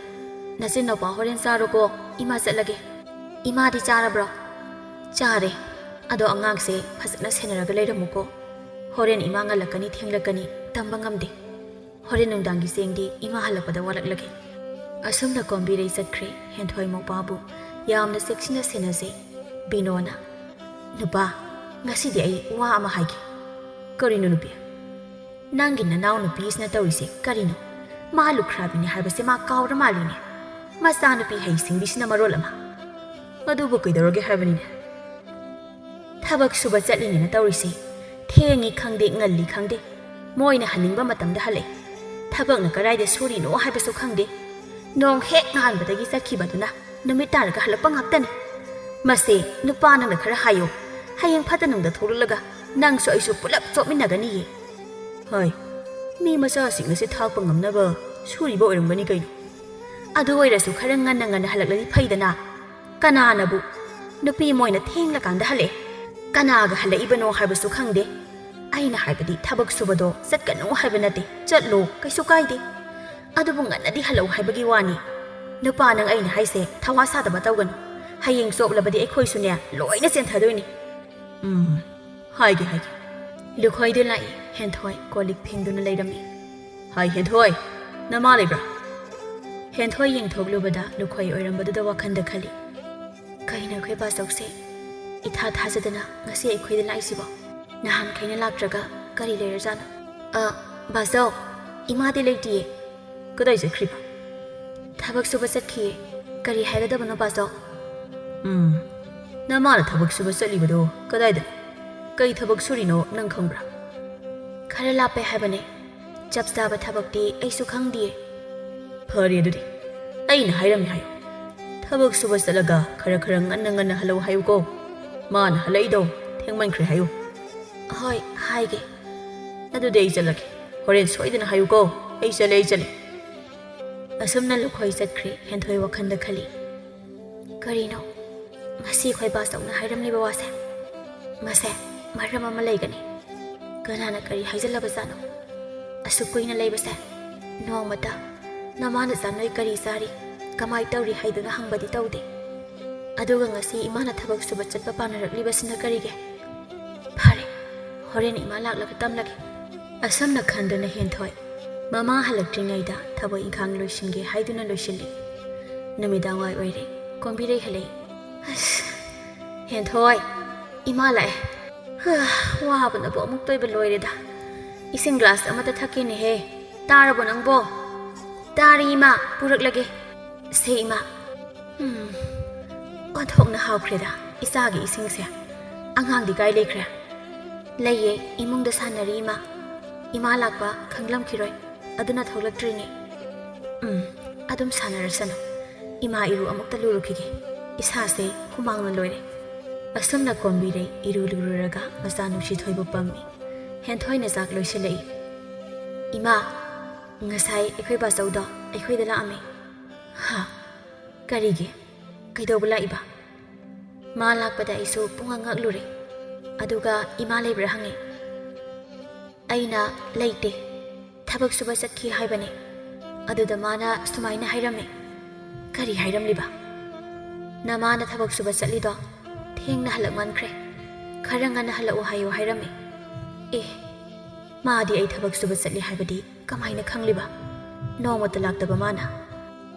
ꯅꯆꯤꯟ ꯅꯨꯄꯥ ꯍꯣꯔꯦꯟ ꯆꯥꯔꯣꯀꯣ ꯏꯃꯥ ꯆꯠꯂꯒꯦ ꯏꯃꯥꯗꯤ ꯆꯥꯔꯕ꯭ꯔꯣ ꯆꯥꯔꯦ ꯑꯗꯣ ꯑꯉꯥꯡꯁꯦ ꯐꯖꯅ ꯁꯦꯟꯅꯔꯒ ꯂꯩꯔꯝꯃꯨꯀꯣ ꯍꯣꯔꯦꯟ ꯏꯃꯥ ꯉꯜꯂꯛꯀꯅꯤ ꯊꯦꯡꯂꯛꯀꯅꯤ ꯇꯝꯕ ꯉꯝꯗꯦ ꯍꯣꯔꯦꯟ ꯅꯨꯡꯗꯥꯡꯒꯤ ꯆꯦꯡꯗꯤ ꯏꯃꯥ ꯍꯜꯂꯛꯄꯗ ꯋꯥꯠꯂꯛꯂꯒꯦ ꯑꯁꯨꯝꯅ ꯀꯣꯝꯕꯤꯔꯩ ꯆꯠꯈ꯭ꯔꯦ ꯍꯦꯟꯊꯣꯏ ꯃꯧꯄꯥꯕꯨ ꯌꯥꯝꯅ ꯆꯦꯛꯁꯤꯟꯅ ꯁꯦꯟꯅꯖꯩ꯫ ꯕꯤꯅꯣꯅ ꯅꯨꯄꯥ ꯉꯁꯤꯗꯤ ꯑꯩ ꯋꯥ ꯑꯃ ꯍꯥꯏꯒꯦ꯫ ꯀꯔꯤꯅꯣ ꯅꯨꯄꯤ? ꯅꯪꯒꯤ ꯅꯅꯥꯎ ꯅꯨꯄꯤꯁꯤꯅ ꯇꯧꯔꯤꯁꯦ ꯀꯔꯤꯅꯣ? ꯃꯥ ꯂꯨꯈ꯭ꯔꯥꯕꯤꯅꯤ ꯍꯥꯏꯕꯁꯦ ꯃꯥ ꯀꯥꯎꯔ ꯃꯥꯜꯂꯤꯅꯦ꯫ ꯃꯆꯥꯅꯨꯄꯤ ꯍꯩꯁꯤꯡꯕꯤꯁꯤꯅ ꯃꯔꯣꯜ ꯑꯃ꯫ ꯑꯗꯨꯕꯨ ꯀꯩꯗꯧꯔꯒꯦ ꯍꯥꯏꯕꯅꯤꯅꯦ? ꯊꯕꯛ ꯁꯨꯕ ꯆꯠꯂꯤꯅꯦꯅ ꯇꯧꯔꯤꯁꯦ ꯊꯦꯡꯉꯤ ꯈꯪꯗꯦ ꯉꯜꯂꯤ ꯈꯪꯗꯦ ꯃꯣꯏꯅ ꯍꯟꯅꯤꯡꯕ ꯃꯇꯝꯗ ꯍꯜꯂꯛꯏ꯫ ꯊꯕꯛꯅ ꯀꯔꯥꯏꯗ ꯁꯨꯔꯤꯅꯣ ꯍꯥꯏꯕꯁꯨ ꯈꯪꯗꯦ꯫ ꯅꯣꯡ ꯍꯦꯛ ꯉꯥꯟꯕꯗꯒꯤ ꯆꯠꯈꯤꯕꯗꯨꯅ ꯅꯨꯃꯤꯠ ꯇꯥꯔꯒ ꯍꯜꯂꯛꯄ ꯉꯥꯛꯇꯅꯤ꯫ ꯃꯁꯦ ꯅꯨꯄꯥ ꯅꯪꯅ ꯈꯔ ꯍꯥꯏꯌꯣ꯫ ꯍꯌꯦꯡ ꯐꯠꯇꯅꯨꯡꯗ ꯊꯣꯛꯂꯛꯂꯒ ꯅꯪꯁꯨ ꯑꯩꯁꯨ ꯄꯨꯂꯞ ꯆꯣꯞꯃꯤꯟꯅꯒꯅꯤꯌꯦ꯫ ꯍꯣꯏ, ꯃꯤ ꯃꯆꯥꯁꯤꯡ ꯑꯁꯤ ꯊꯥꯛꯄ ꯉꯝꯅꯕ ꯁꯨꯔꯤꯕ ꯑꯣꯏꯔꯝꯒꯅꯤ ꯀꯩꯅꯣ꯫ ꯑꯗꯨ ꯑꯣꯏꯔꯁꯨ ꯈꯔ ꯉꯟꯅ ꯍꯜꯂꯛꯂꯗꯤ ꯐꯩꯗꯅ꯫ ꯀꯅꯥꯅꯕꯨ ꯅꯨꯄꯤ ꯃꯣꯏꯅ ꯊꯦꯡꯂꯀꯥꯟꯗ ꯍꯜꯂꯛꯑꯦ꯫ ꯀꯅꯥꯒ ꯍꯜꯂꯛꯏꯕꯅꯣ ꯍꯥꯏꯕꯁꯨ ꯈꯪꯗꯦ꯫ ꯑꯩꯅ ꯍꯥꯏꯕꯗꯤ ꯊꯕꯛ ꯁꯨꯕꯗꯣ ꯆꯠꯀꯅꯨ ꯍꯥꯏꯕ ꯅꯠꯇꯦ, ꯆꯠꯂꯣ ꯀꯩꯁꯨ ꯀꯥꯏꯗꯦ꯫ ꯑꯗꯨꯕꯨ ꯉꯟꯅꯗꯤ ꯍꯜꯂꯛꯎ ꯍꯥꯏꯕꯒꯤ ꯋꯥꯅꯤ꯫ ꯅꯨꯄꯥ ꯅꯪ ꯑꯩꯅ ꯍꯥꯏꯁꯦ ꯊꯋꯥ ꯁꯥꯗꯕ ꯇꯧꯒꯅꯨ꯫ ꯍꯌꯦꯡ ꯆꯣꯞꯂꯕꯗꯤ ꯑꯩꯈꯣꯏꯁꯨꯅꯦ ꯂꯣꯏꯅ ꯆꯦꯟꯊꯗꯣꯏꯅꯤ꯫ ꯍꯥꯏꯒꯦ꯫ ꯂꯨꯈꯣꯏꯗꯨ ꯂꯥꯛꯏ꯫ ꯍꯦꯟꯊꯣꯏ ꯀꯣꯜꯂꯤꯛ ꯐꯦꯡꯗꯨꯅ ꯂꯩꯔꯝꯃꯤ꯫ ꯍꯥꯏ ꯍꯦꯟꯊꯣꯏ, ꯅꯃꯥ ꯂꯩꯕ꯭ꯔꯥ? ꯍꯦꯟꯊꯣꯏ ꯌꯦꯡꯊꯣꯛꯂꯨꯕꯗ ꯂꯨꯈꯣꯏ ꯑꯣꯏꯔꯝꯕꯗꯨꯗ ꯋꯥꯈꯟꯗ ꯈꯜꯂꯤ꯫ ꯀꯩꯅꯣ ꯑꯩꯈꯣꯏ ꯕꯥꯆꯧꯁꯦ ꯏꯊꯥ ꯊꯥꯖꯗꯅ ꯉꯁꯤ ꯑꯩꯈꯣꯏꯗ ꯂꯥꯛꯏꯁꯤꯕꯣ? ꯅꯍꯥꯟꯈꯩꯅ ꯂꯥꯛꯇ꯭ꯔꯒ ꯀꯔꯤ ꯂꯩꯔꯖꯥꯠꯅꯣ? ꯕꯥꯆꯧ, ꯏꯃꯥꯗꯤ ꯂꯩꯇꯤꯌꯦ꯫ ꯀꯗꯥꯏ ꯆꯠꯈ꯭ꯔꯤꯕ? ꯊꯕꯛ ꯁꯨꯕ ꯆꯠꯈꯤꯌꯦ꯫ ꯀꯔꯤ ꯍꯥꯏꯒꯗꯕꯅꯣ ꯕꯥꯆꯧ? ꯅꯃꯥꯅ ꯊꯕꯛ ꯁꯨꯕ ꯆꯠꯂꯤꯕꯗꯣ ꯀꯗꯥꯏꯗꯅꯣ? ꯀꯩ ꯊꯕꯛ ꯁꯨꯔꯤꯅꯣ ꯅꯪ ꯈꯪꯕ꯭ꯔꯥ? ꯈꯔ ꯂꯥꯞꯄꯦ ꯍꯥꯏꯕꯅꯦ꯫ ꯆꯞ ꯆꯥꯕ ꯊꯕꯛꯇꯤ ꯑꯩꯁꯨ ꯈꯪꯗꯤꯌꯦ꯫ ꯐꯔꯦ ꯑꯗꯨꯗꯤ ꯑꯩꯅ ꯍꯥꯏꯔꯝꯃꯤ ꯍꯥꯏꯌꯨ꯫ ꯊꯕꯛ ꯁꯨꯕ ꯆꯠꯂꯒꯈꯔ ꯉꯟꯅ ꯍꯜꯂꯛꯎ ꯍꯥꯏꯌꯨꯀꯣ꯫ ꯃꯥꯅ ꯍꯜꯂꯛꯏꯗꯣ ꯊꯦꯡꯃꯟꯈ꯭ꯔꯦ ꯍꯥꯏꯌꯨ꯫ ꯍꯣꯏ, ꯍꯥꯏꯒꯦ꯫ ꯑꯗꯨꯗꯤ ꯑꯩ ꯆꯠꯂꯒꯦ꯫ ꯍꯣꯔꯦꯟ ꯁꯣꯏꯗꯅ ꯍꯥꯏꯌꯨꯀꯣ꯫ ꯑꯩ ꯆꯠꯂꯦ꯫ ꯑꯁꯨꯝꯅ ꯂꯨꯈꯣꯏ ꯆꯠꯈ꯭ꯔꯦ꯫ ꯍꯦꯟꯊꯣꯏ ꯋꯥꯈꯟꯗ ꯈꯜꯂꯤ꯫ ꯀꯔꯤꯅꯣ ꯉꯁꯤ ꯑꯩꯈꯣꯏ ꯕꯥꯆꯧꯅ ꯍꯥꯏꯔꯝꯂꯤꯕ ꯋꯥꯁꯦ? ꯃꯁꯦ ꯃꯔꯝ ꯑꯃ ꯂꯩꯒꯅꯤ꯫ ꯀꯅꯥꯅ ꯀꯔꯤ ꯍꯥꯏꯖꯜꯂꯕꯖꯥꯠꯅꯣ? ꯑꯁꯨꯛ ꯀꯨꯏꯅ ꯂꯩꯕꯁꯦ ꯅꯣꯡꯃꯇ ꯅꯃꯥꯅꯆꯥ ꯅꯣꯏ ꯀꯔꯤ ꯆꯥꯔꯤ, ꯀꯃꯥꯏ ꯇꯧꯔꯤ ꯍꯥꯏꯗꯨꯅ ꯍꯪꯕꯗꯤ ꯇꯧꯗꯦ꯫ ꯑꯗꯨꯒ ꯉꯁꯤ ꯏꯃꯥꯅ ꯊꯕꯛ ꯁꯨꯕ ꯆꯠꯄ ꯄꯥꯅꯔꯛꯂꯤꯕꯁꯤꯅ ꯀꯔꯤꯒꯤ? ꯐꯔꯦ, ꯍꯣꯔꯦꯟ ꯏꯃꯥ ꯂꯥꯛꯂꯒ ꯇꯝꯂꯒꯦ꯫ ꯑꯁꯨꯝꯅ ꯈꯟꯗꯨꯅ ꯍꯦꯟꯊꯣꯏ ꯃꯃꯥ ꯍꯜꯂꯛꯇ꯭ꯔꯤꯉꯩꯗ ꯊꯕꯛ ꯏꯪꯈꯥꯡ ꯂꯣꯏꯁꯤꯟꯒꯦ ꯍꯥꯏꯗꯨꯅ ꯂꯣꯏꯁꯤꯜꯂꯤ꯫ ꯅꯨꯃꯤꯗꯥꯡꯋꯥꯏ ꯑꯣꯏꯔꯦ꯫ ꯀꯣꯝꯕꯤꯔꯩ ꯍꯜꯂꯛꯏ꯫ ꯍꯦꯟꯊꯣꯏ, ꯏꯃꯥ ꯂꯥꯛꯑꯦ꯫ ꯋꯥꯕꯅꯕꯨ ꯑꯃꯨꯛ ꯇꯣꯏꯕ ꯂꯣꯏꯔꯦꯗ꯫ ꯏꯁꯤꯡ ꯒ꯭ꯂꯥꯁ ꯑꯃꯇ ꯊꯛꯀꯦꯅꯦꯍꯦ꯫ ꯇꯥꯔꯕꯣ ꯅꯪꯕꯣ? ꯇꯥꯔꯤ ꯏꯃꯥ, ꯄꯨꯔꯛꯂꯒꯦ꯫ ꯁꯦ ꯏꯃꯥ꯫ ꯑꯣꯟꯊꯣꯛꯅ ꯍꯥꯎꯈ꯭ꯔꯦꯗ ꯏꯆꯥꯒꯤ ꯏꯁꯤꯡꯁꯦ꯫ ꯑꯉꯥꯡꯗꯤ ꯀꯥꯏ ꯂꯩꯈ꯭ꯔꯦ? ꯂꯩꯌꯦ, ꯏꯃꯨꯡꯗ ꯁꯥꯟꯅꯔꯤ ꯏꯃꯥ꯫ ꯏꯃꯥ ꯂꯥꯛꯄ ꯈꯪꯂꯝꯈꯤꯔꯣꯏ, ꯑꯗꯨꯅ ꯊꯣꯛꯂꯛꯇ꯭ꯔꯤꯅꯤ꯫ ꯑꯗꯨꯝ ꯁꯥꯟꯅꯔꯁꯅꯨ꯫ ꯏꯃꯥ ꯏꯔꯨ ꯑꯃꯨꯛꯇ ꯂꯨꯔꯨꯈꯤꯒꯦ꯫ ꯏꯁꯥꯁꯦ ꯍꯨꯃꯥꯡꯅ ꯂꯣꯏꯔꯦ꯫ ꯑꯁꯨꯝꯅ ꯀꯣꯝꯕꯤꯔꯩ ꯏꯔꯨ ꯂꯨꯔꯨꯔꯒ ꯃꯆꯥ ꯅꯨꯡꯁꯤꯊꯣꯏꯕꯨ ꯄꯝꯃꯤ꯫ ꯍꯦꯟꯊꯣꯏꯅ ꯆꯥꯛ ꯂꯣꯏꯁꯤꯜꯂꯛꯏ꯫ ꯏꯃꯥ, ꯉꯁꯥꯏ ꯑꯩꯈꯣꯏ ꯕꯥꯆꯧꯗꯣ ꯑꯩꯈꯣꯏꯗ ꯂꯥꯛꯑꯝꯃꯤ꯫ ꯍꯥ? ꯀꯔꯤꯒꯤ? ꯀꯩꯗꯧꯕ ꯂꯥꯛꯏꯕ? ꯃꯥ ꯂꯥꯛꯄꯗ ꯑꯩꯁꯨ ꯄꯨꯡꯉꯛ ꯉꯛꯂꯨꯔꯦ꯫ ꯑꯗꯨꯒ ꯏꯃꯥ ꯂꯩꯕ꯭ꯔꯥ ꯍꯪꯉꯤ꯫ ꯑꯩꯅ ꯂꯩꯇꯦ, ꯊꯕꯛ ꯁꯨꯕ ꯆꯠꯈꯤ ꯍꯥꯏꯕꯅꯤ꯫ ꯑꯗꯨꯗ ꯃꯥꯅ ꯁꯨꯃꯥꯏꯅ ꯍꯥꯏꯔꯝꯃꯤ꯫ ꯀꯔꯤ ꯍꯥꯏꯔꯝꯂꯤꯕ? ꯅꯃꯥꯅ ꯊꯕꯛ ꯁꯨꯕ ꯆꯠꯂꯤꯗꯣ ꯊꯦꯡꯅ ꯍꯜꯂꯛꯃꯟꯈ꯭ꯔꯦ, ꯈꯔ ꯉꯟꯅ ꯍꯜꯂꯛꯎ ꯍꯥꯏꯌꯨ ꯍꯥꯏꯔꯝꯃꯤ꯫ ꯃꯥꯗꯤ ꯑꯩ ꯊꯕꯛ ꯁꯨꯕ ꯆꯠꯂꯤ ꯍꯥꯏꯕꯗꯤ ꯀꯃꯥꯏꯅ ꯈꯪꯂꯤꯕ? ꯅꯣꯡꯃꯇ ꯂꯥꯛꯇꯕ ꯃꯥꯅ?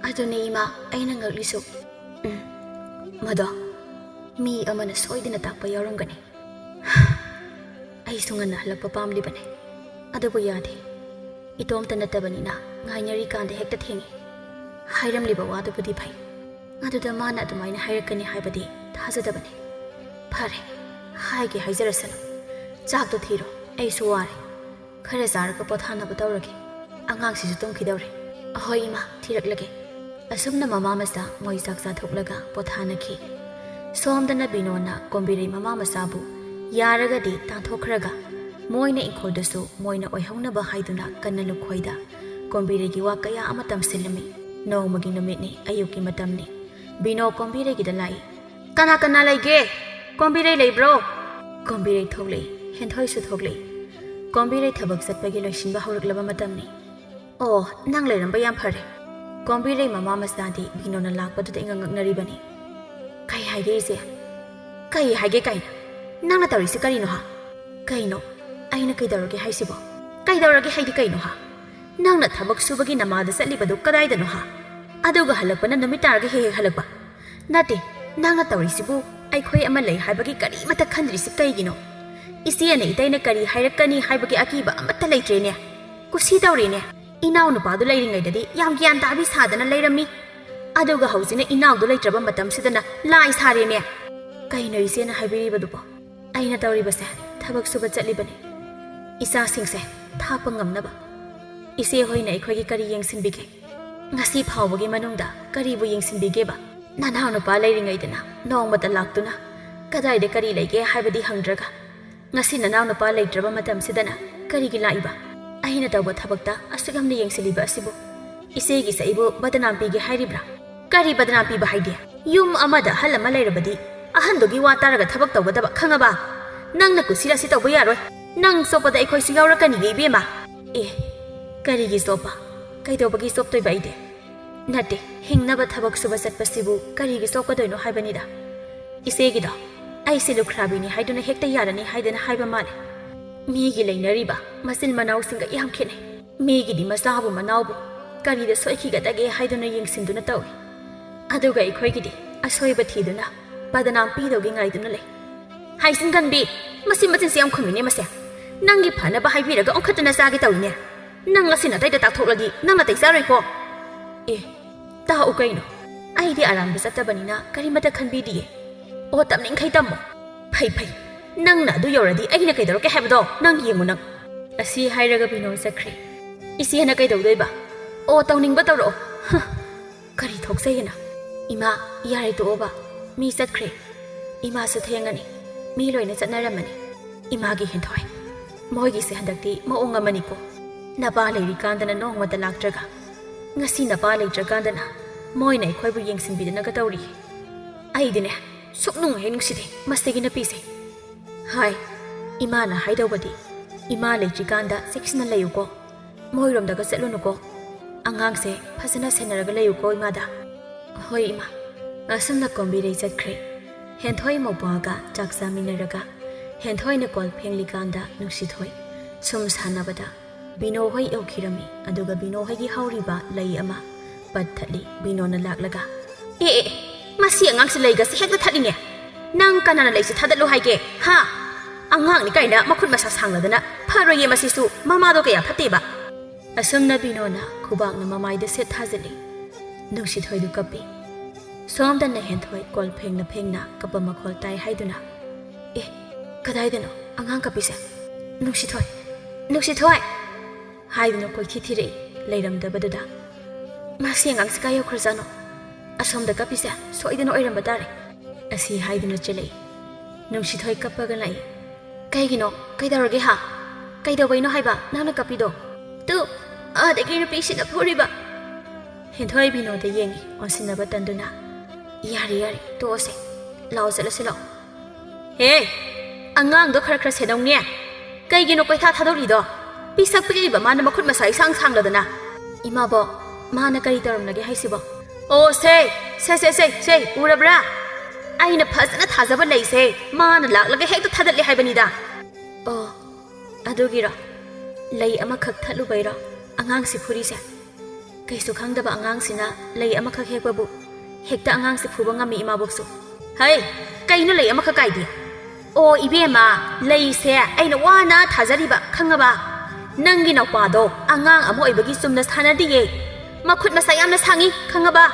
ꯑꯗꯨꯅꯦ ꯏꯃꯥ ꯑꯩꯅ ꯉꯛꯂꯤꯁꯨ꯫ ꯃꯗꯣ ꯃꯤ ꯑꯃꯅ ꯁꯣꯏꯗꯅ ꯇꯥꯛꯄ ꯌꯥꯎꯔꯝꯒꯅꯤ꯫ ꯑꯩꯁꯨ ꯉꯟꯅ ꯍꯜꯂꯛꯄ ꯄꯥꯝꯂꯤꯕꯅꯤ, ꯑꯗꯨꯕꯨ ꯌꯥꯗꯦ꯫ ꯏꯇꯣꯝꯇ ꯅꯠꯇꯕꯅꯤꯅ ꯉꯥꯏꯅꯔꯤꯀꯥꯟꯗ ꯍꯦꯛꯇ ꯊꯦꯡꯉꯤ꯫ ꯍꯥꯏꯔꯝꯂꯤꯕ ꯋꯥꯗꯨꯕꯨꯗꯤ ꯐꯩ, ꯑꯗꯨꯗ ꯃꯥꯅ ꯑꯗꯨꯃꯥꯏꯅ ꯍꯥꯏꯔꯛꯀꯅꯤ ꯍꯥꯏꯕꯗꯤ ꯊꯥꯖꯗꯕꯅꯤ꯫ ꯐꯔꯦ, ꯍꯥꯏꯒꯦ ꯍꯥꯏꯖꯔꯁꯅꯨ꯫ ꯆꯥꯛꯇꯣ ꯊꯤꯔꯣ, ꯑꯩꯁꯨ ꯋꯥꯔꯦ꯫ ꯈꯔ ꯆꯥꯔꯒ ꯄꯣꯊꯥꯅꯕ ꯇꯧꯔꯒꯦ꯫ ꯑꯉꯥꯡꯁꯤꯁꯨ ꯇꯨꯝꯈꯤꯗꯧꯔꯦ꯫ ꯑꯍꯣꯏ ꯏꯃꯥ, ꯊꯤꯔꯛꯂꯒꯦ꯫ ꯑꯁꯨꯝꯅ ꯃꯃꯥ ꯃꯆꯥ ꯃꯣꯏ ꯆꯥꯛ ꯆꯥꯊꯣꯛꯂꯒ ꯄꯣꯊꯥꯅꯈꯤ꯫ ꯁꯣꯝꯗꯅ ꯕꯤꯅꯣꯅ ꯀꯣꯝꯕꯤꯔꯩ ꯃꯃꯥ ꯃꯆꯥꯕꯨ ꯌꯥꯔꯒꯗꯤ ꯇꯥꯟꯊꯣꯛꯈ꯭ꯔꯒ ꯃꯣꯏꯅ ꯏꯪꯈꯣꯜꯗꯁꯨ ꯃꯣꯏꯅ ꯑꯣꯏꯍꯧꯅꯕ ꯍꯥꯏꯗꯨꯅ ꯀꯟꯅ ꯂꯨꯈꯣꯏꯗ ꯀꯣꯝꯕꯤꯔꯩꯒꯤ ꯋꯥ ꯀꯌꯥ ꯑꯃ ꯇꯝꯁꯤꯜꯂꯝꯃꯤ꯫ ꯅꯣꯡꯃꯒꯤ ꯅꯨꯃꯤꯠꯅꯤ, ꯑꯌꯨꯛꯀꯤ ꯃꯇꯝꯅꯤ꯫ ꯕꯤꯅꯣ ꯀꯣꯝꯕꯤꯔꯩꯒꯤꯗ ꯂꯥꯛꯏ꯫ ꯀꯅꯥ ꯂꯩꯒꯦ? ꯀꯣꯝꯕꯤꯔꯩ ꯂꯩꯕ꯭ꯔꯣ? ꯀꯣꯝꯕꯤꯔꯩ ꯊꯣꯛꯂꯛꯏ꯫ ꯍꯦꯟꯊꯣꯏꯁꯨ ꯊꯣꯛꯂꯛꯏ꯫ ꯀꯣꯝꯕꯤꯔꯩ ꯊꯕꯛ ꯆꯠꯄꯒꯤ ꯂꯣꯏꯁꯤꯟꯕ ꯍꯧꯔꯛꯂꯕ ꯃꯇꯝꯅꯤ꯫ ꯑꯣ, ꯅꯪ ꯂꯩꯔꯝꯕ ꯌꯥꯝ ꯐꯔꯦ꯫ ꯀꯣꯝꯕꯤꯔꯩ ꯃꯃꯥ ꯃꯆꯥꯗꯤ ꯕꯤꯅꯣꯅ ꯂꯥꯛꯄꯗꯨꯗ ꯉꯛꯅꯔꯤꯕꯅꯤ꯫ ꯀꯩ ꯍꯥꯏꯒꯦ ꯏꯆꯦ? ꯀꯩ ꯍꯥꯏꯒꯦ ꯀꯥꯏꯅ? ꯅꯪꯅ ꯇꯧꯔꯤꯁꯤ ꯀꯔꯤꯅꯣ ꯍꯥ? ꯀꯩꯅꯣ ꯑꯩꯅ ꯀꯩꯗꯧꯔꯒꯦ ꯍꯥꯏꯁꯤꯕꯣ? ꯀꯩꯗꯧꯔꯒꯦ ꯍꯥꯏꯗꯤ ꯀꯩꯅꯣ ꯍꯥ? ꯅꯪꯅ ꯊꯕꯛ ꯁꯨꯕꯒꯤ ꯅꯃꯥꯗ ꯆꯠꯂꯤꯕꯗꯨ ꯀꯗꯥꯏꯗꯅꯣ ꯍꯥ? ꯑꯗꯨꯒ ꯍꯜꯂꯛꯄꯅ ꯅꯨꯃꯤꯠ ꯇꯥꯔꯒ ꯍꯦꯛ ꯍꯜꯂꯛꯄ ꯅꯠꯇꯦ ꯅꯪꯅ ꯇꯧꯔꯤꯁꯤꯕꯨ ꯑꯩꯈꯣꯏ ꯑꯃ ꯂꯩ ꯍꯥꯏꯕꯒꯤ ꯀꯔꯤꯃꯠꯇ ꯈꯟꯗ꯭ꯔꯤꯁꯤ ꯀꯩꯒꯤꯅꯣ ꯏꯆꯦꯅ ꯏꯇꯩꯅ ꯀꯔꯤ ꯍꯥꯏꯔꯛꯀꯅꯤ ꯍꯥꯏꯕꯒꯤ ꯑꯀꯤꯕ ꯑꯃꯠꯇ ꯂꯩꯇ꯭ꯔꯦꯅꯦ ꯀꯨꯁꯤ ꯇꯧꯔꯦꯅꯦ ꯏꯅꯥꯎ ꯅꯨꯄꯥꯗꯨ ꯂꯩꯔꯤꯉꯩꯗꯗꯤ ꯌꯥꯝ ꯒ꯭ꯌꯥꯟ ꯇꯥꯕꯤ ꯁꯥꯗꯅ ꯂꯩꯔꯝꯃꯤ ꯑꯗꯨꯒ ꯍꯧꯖꯤꯛꯅ ꯏꯅꯥꯎꯗꯨ ꯂꯩꯇ꯭ꯔꯕ ꯃꯇꯝꯁꯤꯗꯅ ꯂꯥꯏ ꯁꯥꯔꯦꯅꯦ ꯀꯩꯅꯣ ꯏꯆꯦꯅ ꯍꯥꯏꯕꯤꯔꯤꯕꯗꯨꯕꯣ ꯑꯩꯅ ꯇꯧꯔꯤꯕꯁꯦ ꯊꯕꯛ ꯁꯨꯕ ꯆꯠꯂꯤꯕꯅꯤ ꯏꯆꯥꯁꯤꯡꯁꯦ ꯊꯥꯛꯄ ꯉꯝꯅꯕ ꯏꯆꯦ ꯍꯣꯏꯅ ꯑꯩꯈꯣꯏꯒꯤ ꯀꯔꯤ ꯌꯦꯡꯁꯤꯟꯕꯤꯒꯦ ꯉꯁꯤ ꯐꯥꯎꯕꯒꯤ ꯃꯅꯨꯡꯗ ꯀꯔꯤꯕꯨ ꯌꯦꯡꯁꯤꯟꯕꯤꯒꯦꯕ ꯅꯅꯥꯎ ꯅꯨꯄꯥ ꯂꯩꯔꯤꯉꯩꯗꯅ ꯅꯣꯡꯃꯇ ꯂꯥꯛꯇꯨꯅ ꯀꯗꯥꯏꯗ ꯀꯔꯤ ꯂꯩꯒꯦ ꯍꯥꯏꯕꯗꯤ ꯍꯪꯗ꯭ꯔꯒ ngasi nanaw na pa ꯂꯩꯇ꯭ꯔꯕ ꯃꯇꯝꯁꯤꯗꯅ ꯀꯔꯤꯒꯤ ꯂꯥꯛꯏꯕ ꯑꯩꯅ ꯇꯧꯕ ꯊꯕꯛꯇ ꯑꯁꯨꯛ ꯌꯥꯝꯅ ꯌꯦꯡꯁꯤꯜꯂꯤꯕ ꯑꯁꯤꯕꯨ ꯏꯆꯦꯒꯤ ꯁꯛꯏꯕꯨ ꯕꯗꯅꯥꯝ ꯄꯤꯒꯦ ꯍꯥꯏꯔꯤꯕ꯭ꯔꯥ ꯀꯔꯤ ꯕꯗꯅꯥꯝ ꯄꯤꯕ ꯍꯥꯏꯗꯤ ꯌꯨꯝ ꯑꯃꯗ ꯑꯍꯜ ꯑꯃ ꯂꯩꯔꯕꯗꯤ ꯑꯍꯟꯗꯨꯒꯤ ꯋꯥ ꯇꯥꯔꯒ ꯊꯕꯛ ꯇꯧꯒꯗꯕ ꯈꯪꯉꯕ ꯅꯪꯅ ꯀꯨꯁꯤꯔꯥꯁꯤ ꯇꯧꯕ ꯌꯥꯔꯣꯏ ꯅꯪ ꯆꯣꯞꯄꯗ ꯑꯩꯈꯣꯏꯁꯨ ꯌꯥꯎꯔꯛꯀꯅꯤꯌꯦ ꯏꯕꯦꯝꯃ ꯀꯔꯤꯒꯤ ꯆꯣꯞꯄ ꯀꯩꯗꯧꯕꯒꯤ ꯆꯣꯞꯇꯣꯏꯕ ꯑꯩꯗꯤ ꯅꯠꯇꯦ ꯍꯤꯡꯅꯕ ꯊꯕꯛ ꯁꯨꯕ ꯆꯠꯄꯁꯤꯕꯨ ꯀꯔꯤꯒꯤ ꯆꯣꯞꯀꯗꯣꯏꯅꯣ ꯍꯥꯏꯕꯅꯤꯗ ꯏꯆꯦꯒꯤꯗꯣ ꯑꯩꯁꯦ ꯂꯨꯈ꯭ꯔꯥꯕꯤꯅꯤ ꯍꯥꯏꯗꯨꯅ ꯍꯦꯛꯇ ꯌꯥꯔꯅꯤ ꯍꯥꯏꯗꯅ ꯍꯥꯏꯕ ꯃꯥꯜꯂꯦ ꯃꯤꯒꯤ ꯂꯩꯅꯔꯤꯕ ꯃꯆꯤꯟ ꯃꯅꯥꯎꯁꯤꯡꯒ ꯌꯥꯝ ꯈꯦꯠꯅꯩ ꯃꯤꯒꯤꯗꯤ ꯃꯆꯥꯕꯨ ꯃꯅꯥꯎꯕꯨ ꯀꯔꯤꯗ ꯁꯣꯏꯈꯤꯒꯗꯒꯦ ꯍꯥꯏꯗꯨꯅ ꯌꯦꯡꯁꯤꯟꯗꯨꯅ ꯇꯧꯏ ꯑꯗꯨꯒ ꯑꯩꯈꯣꯏꯒꯤꯗꯤ ꯑꯁꯣꯏꯕ ꯊꯤꯗꯨꯅ ꯕꯗꯅꯥꯝ ꯄꯤꯗꯧꯒꯤ ꯉꯥꯏꯗꯨꯅ ꯂꯩ ꯍꯥꯏꯁꯤꯟꯒꯟꯕꯤ ꯃꯁꯤ ꯃꯆꯤꯟꯁꯤ ꯌꯥꯝ ꯈꯨꯝꯃꯤꯅꯦ ꯃꯁꯦ ꯅꯪꯒꯤ ꯐꯅꯕ ꯍꯥꯏꯕꯤꯔꯒ ꯑꯣꯟꯈꯠꯇꯅ ꯆꯥꯒꯦ ꯇꯧꯏꯅꯦ ꯅꯪ ꯉꯁꯤ ꯅꯇꯩꯗ ꯇꯥꯛꯊꯣꯛꯂꯗꯤ ꯅꯪꯅ ꯇꯩ ꯆꯥꯔꯣꯏꯀꯣ ꯇꯥꯛꯎ ꯀꯩꯅꯣ ꯑꯩꯗꯤ ꯑꯔꯥꯟꯕ ꯆꯠꯇꯕꯅꯤꯅ ꯀꯔꯤꯃꯠꯇ ꯈꯟꯕꯤꯗꯤꯌꯦ ꯑꯣ ꯇꯝꯅꯤꯡꯈꯩ ꯇꯝꯃꯣ ꯐꯩ ꯐꯩ ꯅꯪꯅ ꯑꯗꯨ ꯌꯧꯔꯗꯤ ꯑꯩꯅ ꯀꯩꯗꯧꯔꯛꯀꯦ ꯍꯥꯏꯕꯗꯣ ꯅꯪ ꯌꯦꯡꯉꯨ ꯅꯪ ꯑꯁꯤ ꯍꯥꯏꯔꯒ ꯕꯤꯅꯣ ꯆꯠꯈ꯭ꯔꯦ ꯏꯆꯦꯅ ꯀꯩꯗꯧꯗꯣꯏꯕ ꯑꯣ ꯇꯧꯅꯤꯡꯕ ꯇꯧꯔꯛꯑꯣ ꯀꯔꯤ ꯊꯣꯛꯆꯩꯌꯦꯅ ꯏꯃꯥ ꯌꯥꯔꯦ ꯇꯣꯛꯑꯣꯕ ꯃꯤ ꯆꯠꯈ꯭ꯔꯦ ꯏꯃꯥꯁꯨ ꯊꯦꯡꯉꯅꯤ ꯃꯤ ꯂꯣꯏꯅ ꯆꯠꯅꯔꯝꯃꯅꯤ ꯏꯃꯥꯒꯤ ꯍꯦꯟꯊꯣꯏ ꯃꯣꯏꯒꯤꯁꯦ ꯍꯟꯗꯛꯇꯤ ꯃꯑꯣꯡ ꯑꯃꯅꯤꯀꯣ ꯅꯄꯥ ꯂꯩꯔꯤꯀꯥꯟꯗꯅ ꯅꯣꯡꯃꯇ ꯂꯥꯛꯇ꯭ꯔꯒ ngasi napa ꯂꯩꯇ꯭ꯔꯀꯥꯟꯗꯅ ꯃꯣꯏꯅ ꯑꯩꯈꯣꯏꯕꯨ ꯌꯦꯡꯁꯤꯟꯕꯤꯗꯅꯒ ꯇꯧꯔꯤ ꯑꯩꯗꯤꯅꯦ ꯁꯨꯛꯅꯨꯡ ꯍꯦꯛ ꯅꯨꯡꯁꯤꯗꯦ ꯃꯁꯤꯒꯤ ꯅꯨꯄꯤꯁꯦ ꯍꯥꯏ ꯏꯃꯥꯅ ꯍꯥꯏꯗꯧꯕꯗꯤ ꯏꯃꯥ ꯂꯩꯇ꯭ꯔꯤꯀꯥꯟꯗ ꯆꯦꯛꯁꯤꯟꯅ ꯂꯩꯌꯨꯀꯣ ꯃꯣꯏꯔꯣꯝꯗꯒ ꯆꯠꯂꯨꯅꯨꯀꯣ ꯑꯉꯥꯡꯁꯦ ꯐꯖꯅ ꯁꯦꯟꯅꯔꯒ ꯂꯩꯌꯨꯀꯣ ꯏꯃꯥꯗ ꯍꯣꯏ ꯏꯃꯥ ꯑꯁꯨꯝꯅ ꯀꯣꯝꯕꯤꯔꯩ ꯆꯠꯈ꯭ꯔꯦ ꯍꯦꯟꯊꯣꯏ ꯃꯧꯄ꯭ꯋꯥꯒ ꯆꯥꯛ ꯆꯥꯃꯤꯟꯅꯔꯒ ꯍꯦꯟꯊꯣꯏꯅ ꯀꯣꯜ ꯐꯦꯡꯂꯤꯀꯥꯟꯗ ꯅꯨꯡꯁꯤꯊꯣꯏ ꯁꯨꯝ ꯁꯥꯟꯅꯕꯗ ꯕꯤꯅꯣ ꯍꯣꯏ ꯌꯧꯈꯤꯔꯝꯃꯤ ꯑꯗꯨꯒ ꯕꯤꯅꯣ ꯍꯣꯏꯒꯤ ꯍꯧꯔꯤꯕ ꯂꯩ ꯑꯃ ꯄꯠ ꯊꯠꯂꯤ ꯕꯤꯅꯣꯅ ꯂꯥꯛꯂꯒ ꯃꯁꯤ ꯑꯉꯥꯡꯁꯤ ꯂꯩꯒꯁꯤ ꯍꯦꯛꯇ ꯊꯠꯂꯤꯅꯦ ꯅꯪ ꯀꯅꯥꯅ ꯂꯩꯁꯤ ꯊꯥꯗꯠꯂꯨ ꯍꯥꯏꯒꯦ ꯍꯥ ꯑꯉꯥꯡꯅꯤ ꯀꯥꯏꯅ ꯃꯈꯨꯠ ꯃꯁꯥ ꯁꯥꯡꯂꯗꯅ ꯐꯔꯣꯏꯌꯦ ꯃꯁꯤꯁꯨ ꯃꯃꯥꯗꯣ ꯀꯌꯥ ꯐꯠꯇꯦꯕ ꯑꯁꯨꯝꯅ ꯕꯤꯅꯣꯅ ꯈꯨꯕꯥꯛꯅ ꯃꯃꯥꯏꯗ ꯁꯦꯠ ꯊꯥꯖꯤꯜꯂꯤ ꯅꯨꯡꯁꯤꯊꯣꯏꯗꯨ ꯀꯞꯄꯤ ꯁꯣꯝꯗꯅ ꯍꯦꯟꯊꯣꯏ ꯀꯣꯜ ꯐꯦꯡꯅ ꯐꯦꯡꯅ ꯀꯞꯄ ꯃꯈꯣꯜ ꯇꯥꯏ ꯍꯥꯏꯗꯨꯅ ꯀꯗꯥꯏꯗꯅꯣ ꯑꯉꯥꯡ ꯀꯞꯄꯤꯁꯦ ꯅꯨꯡꯁꯤꯊꯣꯏ ꯍꯥꯏꯗꯨꯅ ꯀꯣꯏꯊꯤ ꯊꯤꯔꯛꯏ ꯂꯩꯔꯝꯗꯕꯗꯨꯗ ꯃꯁꯤ ꯑꯉꯥꯡꯁꯤ ꯀꯥꯏ ꯌꯧꯈ꯭ꯔꯖꯥꯠꯅꯣ ꯑꯁꯣꯝꯗ ꯀꯞꯄꯤꯁꯦ ꯁꯣꯏꯗꯅ ꯑꯣꯏꯔꯝꯕ ꯇꯥꯔꯦ ꯑꯁꯤ ꯍꯥꯏꯗꯨꯅ ꯆꯦꯜꯂꯛꯏ ꯅꯨꯡꯁꯤꯊꯣꯏ ꯀꯞꯄꯒ ꯂꯥꯛꯏ ꯀꯩꯒꯤꯅꯣ ꯀꯩꯗꯧꯔꯒꯦ ꯍꯥ ꯀꯩꯗꯧꯕꯩꯅꯣ ꯍꯥꯏꯕ ꯅꯪꯅ ꯀꯞꯄꯤꯗꯣ ꯑꯗꯒꯤ ꯅꯨꯄꯤꯁꯤꯅ ꯐꯨꯔꯤꯕ ꯍꯦꯟꯊꯣꯏ ꯕꯤꯅꯣꯗ ꯌꯦꯡꯉꯤ ꯑꯣꯟꯁꯤꯟꯅꯕ ꯇꯟꯗꯨꯅ ꯌꯥꯔꯦ ꯇꯣꯛꯑꯁꯦ ꯂꯥꯛꯑꯣ ꯆꯠꯂꯁꯤ ꯂꯥꯛꯑꯣ ꯑꯉꯥꯡꯗꯣ ꯈꯔ ꯁꯦꯟꯅꯧꯅꯦ ꯀꯩꯒꯤꯅꯣ ꯀꯣꯏꯊꯥ ꯊꯥꯗꯣꯛꯂꯤꯗꯣ ꯄꯤꯁꯛ ꯄꯤꯛꯂꯤꯕ ꯃꯥꯅ ꯃꯈꯨꯠ ꯃꯁꯥ ꯏꯁꯥꯡ ꯁꯥꯡꯂꯗꯅ ꯏꯃꯥꯕꯣ ꯃꯥꯅ ꯀꯔꯤ ꯇꯧꯔꯝꯂꯒꯦ ꯍꯥꯏꯁꯤꯕꯣ ꯑꯣ ꯁꯦ ꯎꯔꯕ꯭ꯔꯥ ꯑꯩꯅ ꯐꯖꯅ ꯊꯥꯖꯕ ꯂꯩꯁꯦ ꯃꯥꯅ ꯂꯥꯛꯂꯒ ꯍꯦꯛꯇ ꯊꯥꯗꯠꯂꯦ ꯍꯥꯏꯕꯅꯤꯗ ꯑꯣ ꯑꯗꯨꯒꯤꯔꯣ ꯂꯩ ꯑꯃꯈꯛ ꯊꯠꯂꯨꯕꯩꯔꯣ ꯑꯉꯥꯡꯁꯤ ꯐꯨꯔꯤꯁꯦ ꯀꯩꯁꯨ ꯈꯪꯗꯕ ꯑꯉꯥꯡꯁꯤꯅ ꯂꯩ ꯑꯃꯈꯛ ꯍꯦꯛꯄꯕꯨ ꯍꯦꯛꯇ ꯑꯉꯥꯡꯁꯤ ꯐꯨꯕ ꯉꯝꯃꯤ ꯏꯃꯥꯕꯣꯛꯁꯨ ꯀꯩꯅꯣ ꯂꯩ ꯑꯃꯈꯛ ꯀꯥꯏꯗꯤ ꯑꯣ ꯏꯕꯦꯝꯃ ꯂꯩꯁꯦ ꯑꯩꯅ ꯋꯥꯅ ꯊꯥꯖꯔꯤꯕ ꯈꯪꯉꯕ ꯅꯪꯒꯤ ꯅꯧꯄꯥꯗꯣ ꯑꯉꯥꯡ ꯑꯃ ꯑꯣꯏꯕꯒꯤ ꯆꯨꯝꯅ ꯁꯥꯟꯅꯗꯤꯌꯦ ꯃꯈꯨꯠ ꯃꯁꯥ ꯌꯥꯝꯅ ꯁꯥꯡꯉꯤ ꯈꯪꯉꯕ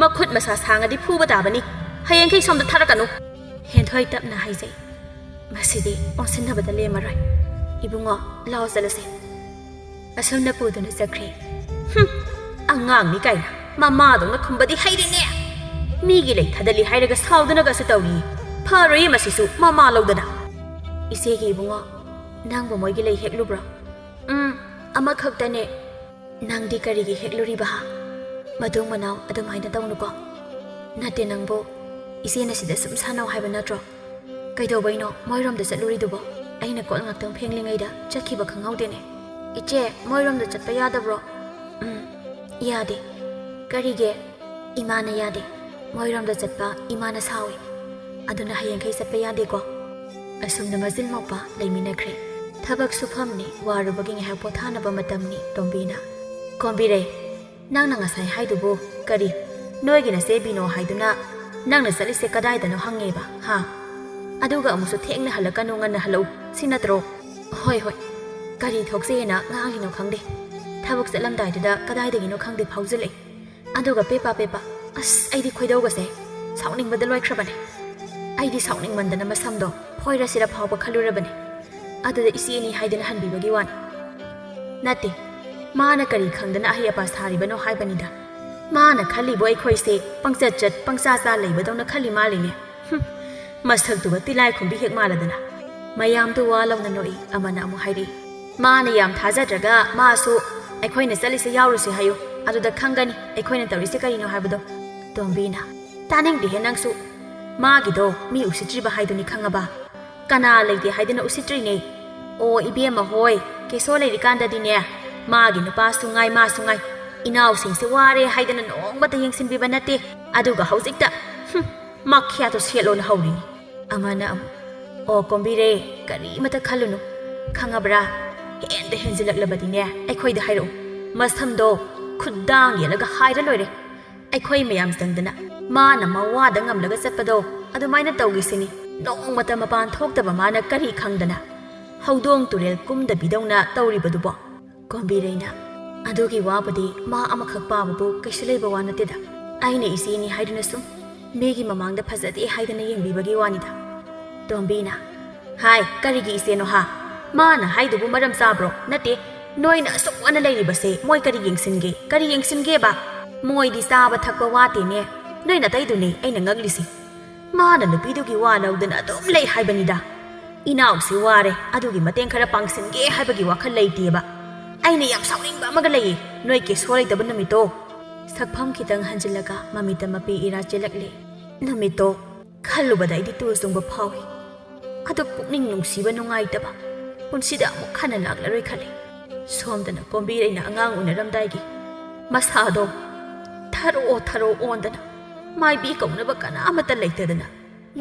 ꯃꯈꯨꯠ ꯃꯁꯥ ꯁꯥꯡꯉꯗꯤ ꯐꯨꯕ ꯇꯥꯕꯅꯤ ꯍꯌꯦꯡꯈꯩ ꯁꯣꯝꯗ ꯊꯥꯔꯛꯀꯅꯨ ꯍꯦꯟꯊꯣꯏ ꯇꯞꯅ ꯍꯥꯏꯖꯩ ꯃꯁꯤꯗꯤ ꯑꯣꯟꯁꯤꯟꯅꯕꯗ ꯂꯦꯝꯃꯔꯣꯏ ꯏꯕꯨꯡꯉꯣ ꯂꯥꯎ ꯆꯠꯂꯁꯦ ꯑꯁꯨꯝꯅ ꯄꯨꯗꯨꯅ ꯆꯠꯈ꯭ꯔꯦ ꯑꯉꯥꯡꯅꯤ ꯀꯥꯏꯅ ꯃꯃꯥꯗꯧꯅ ꯈꯨꯝꯕꯗꯤ ꯍꯩꯔꯤꯅꯦ ꯃꯤꯒꯤ ꯂꯩ ꯊꯥꯗꯠꯂꯤ ꯍꯥꯏꯔꯒ ꯁꯥꯎꯗꯅꯒꯁꯨ ꯇꯧꯔꯤ ꯐꯔꯣꯏꯌꯦ ꯃꯁꯤꯁꯨ ꯃꯃꯥ ꯂꯧꯗꯅ ꯏꯆꯦꯒꯤ ꯏꯕꯨꯡꯉꯣ ꯅꯪꯕꯨ ꯃꯣꯏꯒꯤ ꯂꯩ ꯍꯦꯛꯂꯨꯕ꯭ꯔꯣ ꯑꯃꯈꯛꯇꯅꯦ ꯅꯪꯗꯤ ꯀꯔꯤꯒꯤ ꯍꯦꯛꯂꯨꯔꯤꯕ ꯃꯇꯨꯡ ꯃꯅꯥꯎ ꯑꯗꯨꯃꯥꯏꯅ ꯇꯧꯅꯨꯀꯣ ꯅꯠꯇꯦ ꯅꯪꯕꯨ ꯏꯆꯦꯅ ꯁꯤꯗ ꯁꯨꯝ ꯁꯥꯟꯅꯧ ꯍꯥꯏꯕ ꯅꯠꯇ꯭रो ꯀꯩꯗꯧꯕꯩꯅꯣ ꯃꯣꯏꯔꯣꯝꯗ ꯆꯠꯂꯨꯔꯤꯗꯨꯕꯣ ꯑꯩꯅ ꯀꯣꯜ ꯉꯥꯛꯇꯪ ꯐꯦꯡꯂꯤꯉꯩꯗ ꯆꯠꯈꯤꯕ ꯈꯪꯍꯧꯗꯦꯅꯦ ꯏꯆꯦ ꯃꯣꯏꯔꯣꯝꯗ ꯆꯠꯄ ꯌꯥꯗꯕ꯭ꯔോ ꯌꯥꯗꯦ ꯀꯔꯤꯒꯤ ꯏꯃꯥꯅ ꯌꯥꯗꯦ ꯃꯣꯏꯔꯣꯝꯗ ꯆꯠꯄ ꯏꯃꯥꯅ ꯁꯥꯎꯏ ꯑꯗꯨꯅ ꯍꯌꯦꯡꯈꯩ ꯆꯠꯄ ꯌꯥꯗꯦꯀꯣ ꯑꯁꯨꯝꯅ ꯃꯆꯤꯟ ꯃꯧꯄꯥ ꯂꯩꯃꯤꯟꯅꯈ꯭ꯔꯦ ꯊꯕꯛ ꯁꯨꯐꯝꯅꯤ ꯋꯥꯔꯨꯕꯒꯤ ꯉꯥꯏꯍꯥꯛ ꯄꯣꯊꯥꯅꯕ ꯃꯇꯝꯅꯤ ꯇꯣꯝꯕꯤꯅ ꯀꯣꯝꯕꯤꯔꯩ ꯅꯪꯅ ꯉꯁꯥꯏ ꯍꯥꯏꯗꯨꯕꯨ Kari, noigina se bino haiduna nangna salise kadaidano hangeba ha. Aduga amusu thengna halakanu ngana halau sinatro. Hoi hoi. Kari thoksena ngalino khangde. Thabuk salamdaida kadaidagino khangde phaujale. Aduga pepa as aidi khoidauga se sauning badaloi khrabane. Aidi sauning mandana masamdo phoira sira phawba khalurabane. Aduda isieni haidana hanbibagi wani. Nati mana kari khangdana ahiapa saribano haibanida. Mana khali boy khoise pangchat pangsa leibadona khali maline. Masak tuga tilai khumbi hek maladana. Mayam tu walaw na noi amana amu hairi. Mana yam thajadraga masu aikhoina salise yawrusi hayo. Aduda khangani aikhoina tawrise karino haibado. Tombina taning di henangsu magido mi usitriba haiduni khangaba. Kana leide haidana usitri ne. O ibema hoy keso leirikanda dine magi nupa sungai ma sungai inaw singse ware haidana nongbata yengsinbiba nate aduga haujikta makhya to selo na hawrini amana am o Kombirei kari mata khalunu khangabra hende henjilaklabadine aikhoida hairo masamdo khudang yelaga haira loire aikhoi mayam sangdana mana mawada ngamlaga chapado adumaina tawgisini nongmata mapan thoktaba mana kari khangdana Haudong turel kumda bidawna tawribadubo. Kombireina adugi wabadi ma amakak pababu kaisulaiba wanatida. Aina isini haiduna sum megi mamangda phazadi haidana yengbibagi wanida. Tombina hai karigi iseno ha mana haidubu maram sabro nate noina sokwana leiribase moi kari yengsinge ba moi di saba thakba wate ne noina taidune aina ngaglisi mana nupidugi walawdana adum lei haibanida. Inaw si ware adugi mateng khara pangsinge haibagi wakhal leiteba aina yam sawningba amaga lei noi ke solai tabun namito sakpham khitang hanjilaga mamita mapi ira chelakle namito khalubada idi tu sungba phawi adu pukning nungsiba nungai taba punsida amuk khana laklaroi khale somdana Kombireina angang unaramdaigi masado tharo ondana mai bi kaunaba kana amata leitadana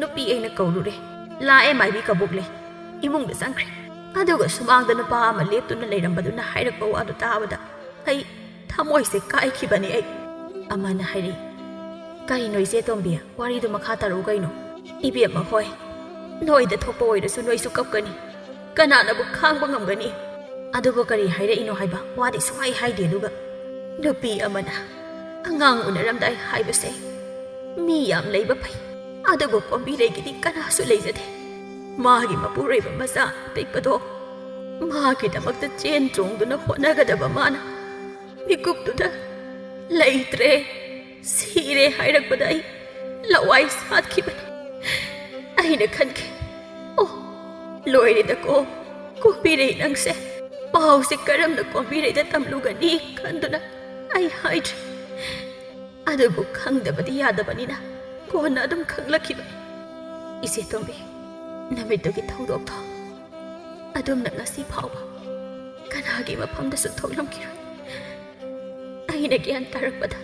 nupi aina kaulure lae mai bi kabukle imung da sangkre aduga sumangda nupa ama leptuna leirambaduna hairakba wadu tabada ai thamoi se kai khibani ai amana hairi kai noise tombia wari du makha taru gaino ibe ma hoi noi da thokpa oirasu noi su kapkani kana na bu khangba ngamgani adugo kari haira ino haiba wadi swai haide duga nupi amana angang unaramdai haibase mi yam leiba pai adugo Kombirei gidi kana su leijade magi Manipuri macha pikpado magi damakta chen chongduna honagadaba mana mikuptuda leitre sire hairakpada ai lawai sathkhibani aina khanke oh loirida ko Kombirei nangse pause karamna Kombirei da tamlugani khanduna ai haidre adugo khangdabadi yadabanina kona adum khanglakiba ise tombi namidogi thodok tho adum na ngasi phawba kanagi mafamda su thoklamkira aina gyan tarakpada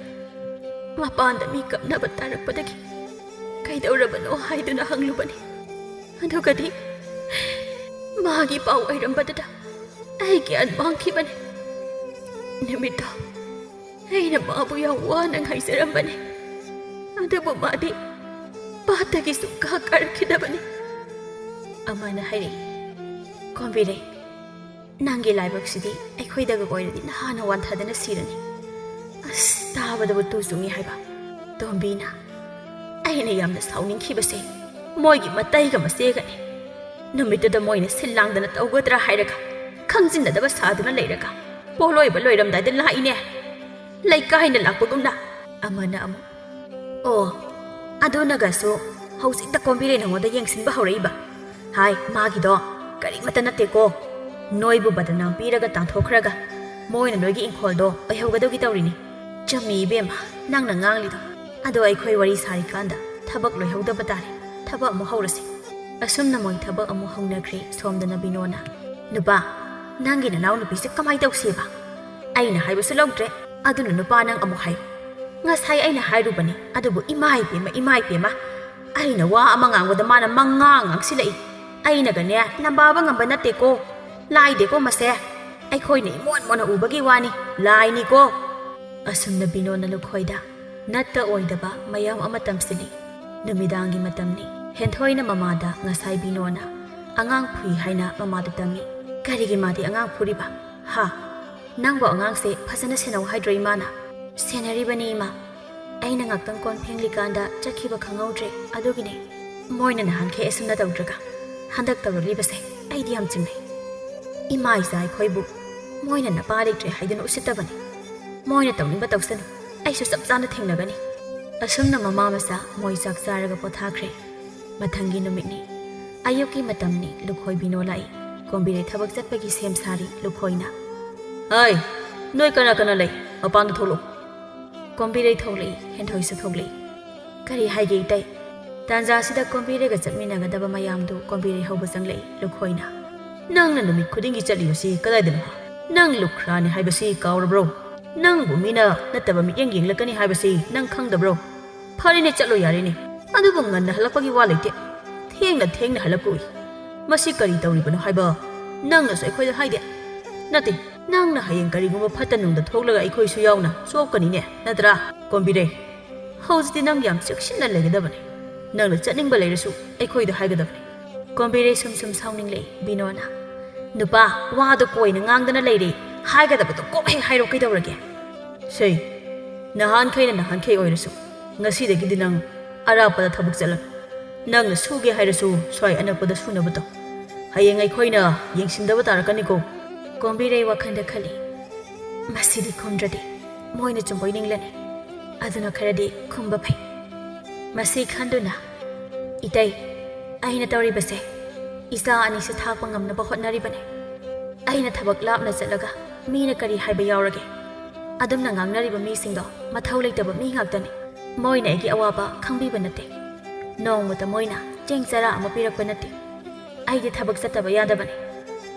mapanda mi kapnaba tarakpadagi kaidawrabano haiduna hanglubani adugadi magi pau airambadada ai gyan mangkhibani nimito aina babu ya wanang haisarambani adubu madi patagi sukha karkhidabani amana hairi Kombirei nangi laibak sidi aikhoidaga goiradi nahana wanthadana sirani as tabadabu tu sungi haiba tombina aina yamna sawningkhibase moigi mataiga masegani numituda moina silangdana tawgadra hairaga khangjindadaba saduna leiraga poloiba loiramdaida laine leikaina lakpagumna amana amu oh adunagaso hausikta Kombirei nangoda yengsinba haureiba hai magido kari mata nate ko noibu badanam piraga tangthokraga moina noigi inkholdo oihaugadogi tawrini chami bema nangna nganglido ado aikhoi wari sari kanda thabak loihaudaba tare thabak amu haurasi asumna moi thabak amu haunakre somdana binona nupa nangi na naw nupi se kamai tawseba aina haibusu logdre aduna nupa nang amu hai ngasai aina hairubani adubu imai pema aina wa amangangwada mana mangang silai aina gane nambaba ngamba nate ko laide ko mase ai khoi nei mon mona ubagi wani lai ni ko asumna binona lukhoida Natta oidaba mayam ama tamsili. Numidangi matamni. Henthoina mamada ngasai binona. Angang pui haina mamadu tami. Karigi madi angang puriba. Ha. Nangbo angang se phasana senau haidro imana. Senari bani ima. Aina ngaktang kon phengli kanda chakhiba khangaudre adugine. Moina nahan khe esumna tawdraga. Handak tawrali base. Aidi am chimne. Ima isa khoibu. Moina na paliktre haidana usitabani. Moina tawning ba tawsanu. Aisu sapsana thengnagani. Asumna mama masa moi chak charaga pothakre. Mathangi numitni. Ayuki matamni lukhoi bino lai. Kombirei thabak chatpagi sem sari lukhoina. Ai, noi kana kana lai. Apanda tholo. Kombirei tholei, henthoi su tholei. Kari haige tai. Tanja sida kombirei ga chatminaga daba mayamdu kombirei hauba changlei lukhoina. Nangna numit khudingi chatliyosi kadai dana. Nang lukrani haibasi kaurabro. Nang bumina nataba mityang yenglakani haibasi nang khangdabro. Pharine chatlo yarine. Adubu nganna halakpagi wa leite. Thengna halakui. Masi kari tawribano haiba. Nangna su aikhoida haide. Nati, nangna hayeng karigumba phatanungda thoklaga aikhoi su yauna sokani ne. Natra kombirei. Hausti nang yam chaksinna legadabane. Nangna chatningba leirasu aikhoida haigadabane. Kombirei sum saunninglei binona. Nupa wado koina ngangdana leire. Haigadabado kok he hairo kaidawrage. Sei. Nahan khay oirasu. Ngasidagidi nang arapada thabuk chalan. Nangna suge hairasu swai anapada sunabato. Hayeng aikhoina yengsindaba tarakaniko. Kombirei wakhanda khali. Masidi khomdradi. Moina chumboininglani. Aduna kharadi khumba phai. Masi khanduna. Itai. Aina tawribase. Isa ani se thakpa ngamnaba hotnaribane. Aina thabak lapna chatlaga. Mina kari haiba yaurage. Adumna ngangnariba misingdo mathau leitaba mi ngaktani. Moina egi awaba khangbiba nate. Nongmata moina chengchara ama pirakpa nate. Aidi thabak chataba yadabane.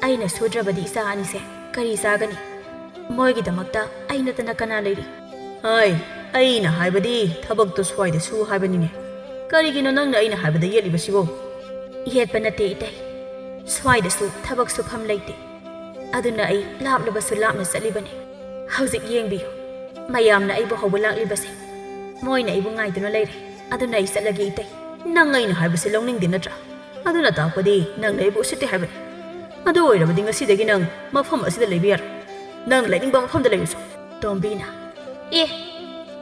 Aina sudrabadi isa anise kari sagani. Moigi damakta aina tana kana leiri. Hai, aina haibadi thabak to swaida su haibanine. Karigino nangna aina haibada yelibasibo. Yetpa nate itai. Swaida su thabak su pham leite. Aduna ai laplabasu lapna chatlibane. Hauzik yengbiyo. Mayamna aibu hauba laklibase. Moina aibu ngaiduna leire. Aduna ai chatlage itai. Nang aina haibase longningdi natra. Aduna takpadi nangna aibu usitte haibane. Adu oirabadi ngasidagi nang mafam asida leibiyar. Nang lainingba mafamda leirusu. Tombina.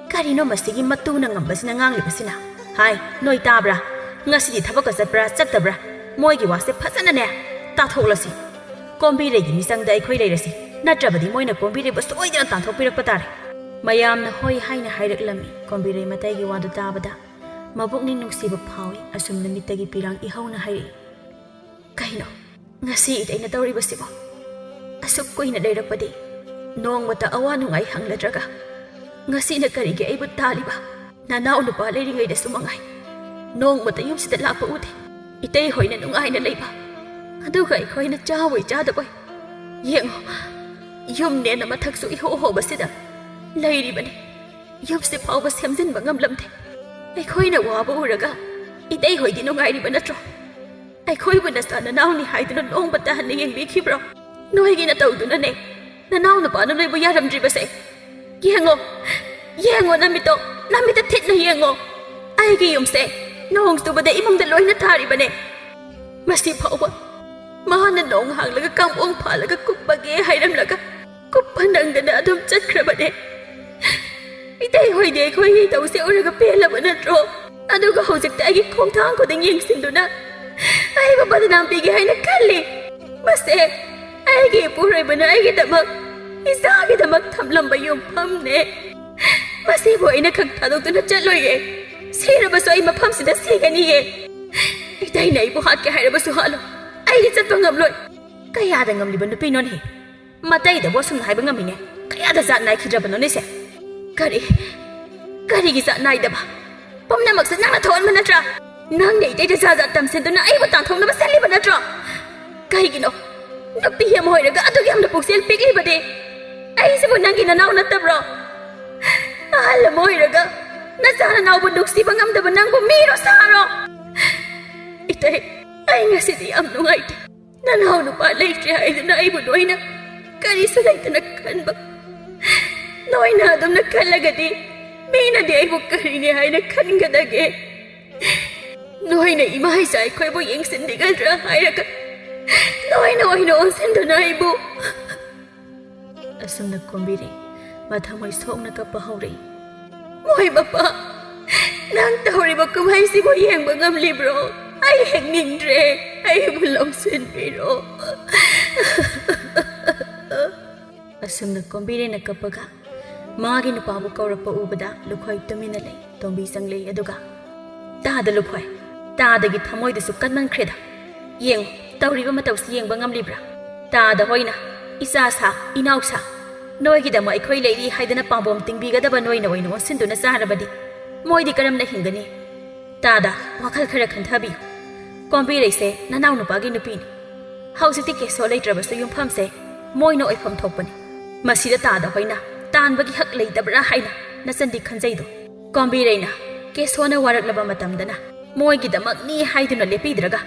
Karino masigi matuna ngambasina nganglibasina. Hai, noi tabra. Ngasidi thabaka chatbra chattabra. Moigi wase phasana ne. Tatholasi. Kombirei gi misangda aikhoi leirasi. Natrabadi moina kombirei ba soidana tanthokpirakpa tare. Mayamna hoi haina hairaklammi. Kombirei mataigi wadu tabada. Mabukning nungsiba phawi asum numitagi pirang ihauna hairi. Kaino ngasi itaina tawribasibo. Asuk koina leirakpadi. Nongmata awa nungai hangladraga. Ngasi na karigi aibu taliba. Nanau nupa leiringaida sumangai. Nongmata yumsida lakpa ude. Itai hoina nungai na leiba. Aduga aikhoina chawai chadaboi. Yengo. Yumne na mathaksu iho-hobasida. Leiribane. Yumse phawba semjinba ngamlamde. Aikhoina waba uraga. Itai hoidi nungairiba natro. Aikhoibu nasa nanauni haiduna nongbata hanna yengbikibro. Noigina tawduna ne. Nanau napana noibu yaramdribase. Yengo namito. Namita thitna yengo. Aigi yumse. Nongstubada imangda loina tharibane. Masi phawba. Mahana nong hanglaga kampong phalaga kuppage hairamlaga. Kuppa nangdana adum chatkrabane. Itai hoide khoi tawse uraga pelaba natro. Aduga hojikta agi khongthang khuding yengsinduna. Ai babada nampige haina kalli. Mase aigi puraibana aigi damak. Isagi damak thamlamba yumphamne. Masi boina khak thadokduna chatloye. Sirabasu ai maphamsida siganiye. Itai nai bu hat ke hairabasu halo. Aigi chatpa ngamloi. Kayada ngamliba nupi nonhe. Matai da bosum haiba ngamine. Kayada zat nai khidrabano nese. Kari gi zat nai daba. Pomna maksa nangna thon manatra. Nang nei dai da za tamsenduna aiba tangthong na basali banatra. Kaigino. Nupi yam hoiraga adu yam na puksel pikli bade. Ai sibu nangi na naw natabro. Ala moiraga. Nasana naw bu duksi bangam da banang bu miro saro. Itai ai ngasidi am nungai. Nanaw nu pa leitri haiduna aibu noina. Kari sa laitana kanba. Noina adum na kalagadi. ꯃꯤꯅꯗꯤ ꯑꯩꯕꯨ ꯀꯔꯤꯅꯤ ꯍꯥꯏꯅ ꯈꯟꯒꯗꯒꯦ ꯅꯣꯏꯅ ꯏꯃꯥ ꯏꯆꯥ ꯑꯩꯈꯣꯏꯕꯨ ꯌꯦꯡꯁꯤꯟꯕꯤꯒꯗ꯭ꯔꯥ ꯍꯥꯏꯔꯒ ꯅꯣꯏꯅ ꯑꯣꯏꯅ ꯑꯣꯟꯁꯤꯟꯗꯨꯅ ꯑꯩꯕꯨ ꯑꯁꯨꯝꯅ ꯀꯣꯝꯕꯤꯔꯩ ꯃꯊꯃꯣꯏ ꯁꯣꯛꯅ ꯀꯞꯄ ꯍꯧꯔꯛꯏ ꯃꯣꯏ ꯃꯄꯥ ꯅꯪ ꯇꯧꯔꯤꯕ ꯀꯨꯝꯍꯩꯁꯤꯕꯨ ꯌꯦꯡꯕ ꯉꯝꯂꯤꯕ꯭ꯔꯣ ꯑꯩ ꯍꯦꯛꯅꯤꯡꯗ꯭ꯔꯦ ꯑꯩꯕꯨ ꯂꯧꯁꯤꯟꯕꯤꯔꯣ ꯑꯁꯨꯝꯅ ꯀꯣꯝꯕꯤꯔꯩꯅ ꯀꯞꯄꯒ 마기 누파부 kaurakpa ubada lukhoi tumina lei tombi sanglei aduga taada lukhoi taadagi thamoi desu kanman khreda yeng tawriba matawsi yengba ngamlibra taada hoina isa sa inau sa noigi da mai khoi leiri haidana pambom tingbiga da banoi na oina wasinduna sarabadi moidi karamna hingani taada wakhal khara khanthabi kombi reise nanau nupagi nupini hausiti ke so leitrabasu yumpham se moino oifam thokpani masida taada hoina तानबगी हक लेतबरा हाइना नसंदी खंजैदो कोंबिरैना केसोना वारकलबा मतमदना मोयगिदमकनी हाइदुना लेपिद्रगा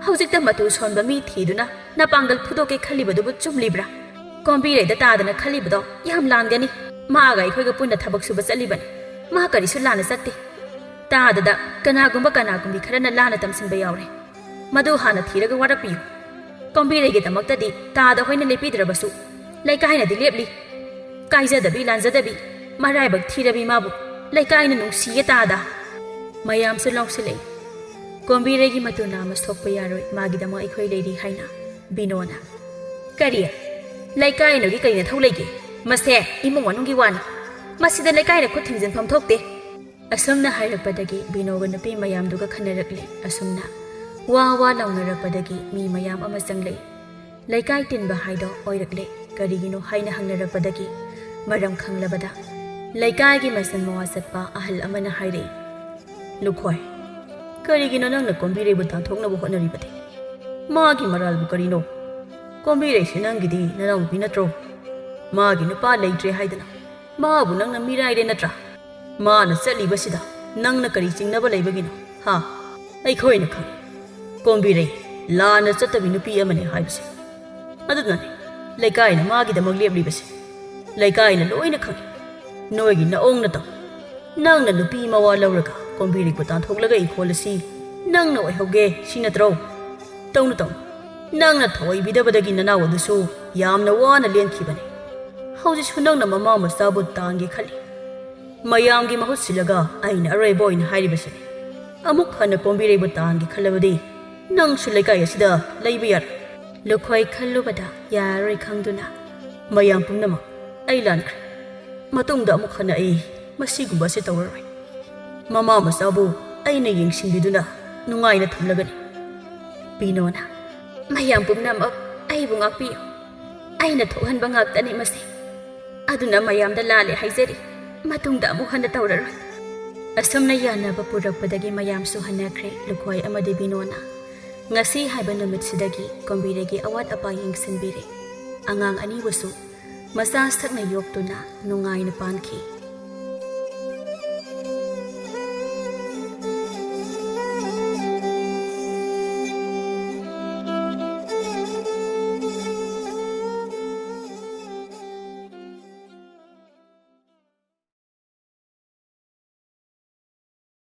हौजिकता मतु सोनबा मी थीदुना नापांगल फुदोके खलिबदुबु चुमलिब्रा कोंबिरैदा तादना खलिबदो याम लानगनी मागा इखोइगा पुन्ना थबक सुबा चलिबनी मा करिसु लाना चत्ते ताददा कनागुंबी खरना लाना तमसिनबा यावरे मदु हाना थीरगा वारकपियु कोंबिरैगिदमक्तदी S होइना लेपिद्रबसु लैकाइनादि लेपलि ꯀꯥꯏꯖꯗꯕꯤ ꯂꯥꯟꯖꯗꯕꯤ ꯃꯔꯥꯏꯕꯛ ꯊꯤꯔꯕꯤ ꯃꯥꯕꯨ ꯂꯩꯀꯥꯏꯅ ꯅꯨꯡꯁꯤꯌꯦ ꯇꯥꯗ ꯃꯌꯥꯝꯁꯨ ꯂꯥꯎꯁꯤꯜꯂꯛꯏ ꯀꯣꯝꯕꯤꯔꯩꯒꯤ ꯃꯇꯨ ꯅꯥꯝꯃ ꯁꯣꯛꯄ ꯌꯥꯔꯣꯏ ꯃꯥꯒꯤꯗꯃꯛ ꯑꯩꯈꯣꯏ ꯂꯩꯔꯤ ꯍꯥꯏꯅ ꯕꯤꯅꯣꯅ ꯀꯔꯤ ꯂꯩꯀꯥꯏꯅꯒꯤ ꯀꯔꯤ ꯅꯊꯧ ꯂꯩꯒꯦ ꯃꯁꯦ ꯏꯃꯨꯡ ꯃꯅꯨꯡꯒꯤ ꯋꯥꯅꯤ ꯃꯁꯤꯗ ꯂꯩꯀꯥꯏꯅ ꯈꯨꯠ ꯊꯤꯡꯖꯤꯟꯐꯝ ꯊꯣꯛꯇꯦ ꯑꯁꯨꯝꯅ ꯍꯥꯏꯔꯛꯄꯗꯒꯤ ꯕꯤꯅꯣꯒ ꯅꯨꯄꯤ ꯃꯌꯥꯝꯗꯨꯒ ꯈꯟꯅꯔꯛꯂꯦ ꯑꯁꯨꯝꯅ ꯋꯥ ꯂꯥꯎꯅꯔꯛꯄꯗꯒꯤ ꯃꯤ ꯃꯌꯥꯝ ꯑꯃ ꯆꯪꯂꯛꯏ ꯂꯩꯀꯥꯏ ꯇꯤꯟꯕ ꯍꯥꯏꯗꯣ ꯑꯣꯏꯔꯛꯂꯦ ꯀꯔꯤꯒꯤꯅꯣ ꯍꯥꯏꯅ ꯍꯪꯅꯔꯛꯄꯗꯒꯤ मरम खंगलबदा लैकाई मसन मवा चटपा अहल अमना हाइरे लुखोय करिगिनो नंग कोंबिरेबु ताथोंगनबु होनरिबदे मागी मरालबु करिनो कोंबिरेसे नंगिदी ननाउपि नत्रो मागी नुपा लेट्रे हाइदना माबु नंगना मिराइरे नत्रा माना चलिबसिदा नंगना करि चिंगनबा लेबगिनो हा अइखोयना खंग कोंबिरे लाना चतबि नुपि अमने हाइबसे अदुनाने लैकाइना मागीदमक लेबलिबसे लैकाइना लोइना खंगी नोइगी नओंगना तौ नंगना नुपी मवा लौरगा कोंबिरिबु तांथोक्लगा इखोलसी नंगना ओइहोगे सिनत्रो तौना तौ नंगना थोइबिदबदगी ननाव अदुसु यामना वाना लेनखिबने हौजिसु नंगना ममा मसाबु तांगे खली मयामगी महुत सिलगा आइना अरोइबा ओइना हाइरिबसिने अमुक हना कोंबिरिबु तांगे खलबदि नंगसु लैकाइ असिदा लैबा यार लुखोइ खल्लुबदा यारोइ खंगदुना मयाम पुनमक आई लानख्रे मतुंगदा अमुक हना आई मसिगुंबा से तौररोय ममा मसाबु आइना येंसिंबिदुना नुंगाइना थमलगनि बिनोना मयाम पुनमक आइबु ngakpiyo आइना थोहनबा ngakतनि मसे अदुना मयामदा लाले हाइजरि मतुंगदा अमुक हना तौररोय असमना यानाबा पुरकपदगी मयामसु हनाख्रे लुखोय अमदि बिनोना ngasi haiba numitsidagi kombiregi awat apa yengsinbire angang ani wasu masa sakna yoktuna nungai na panki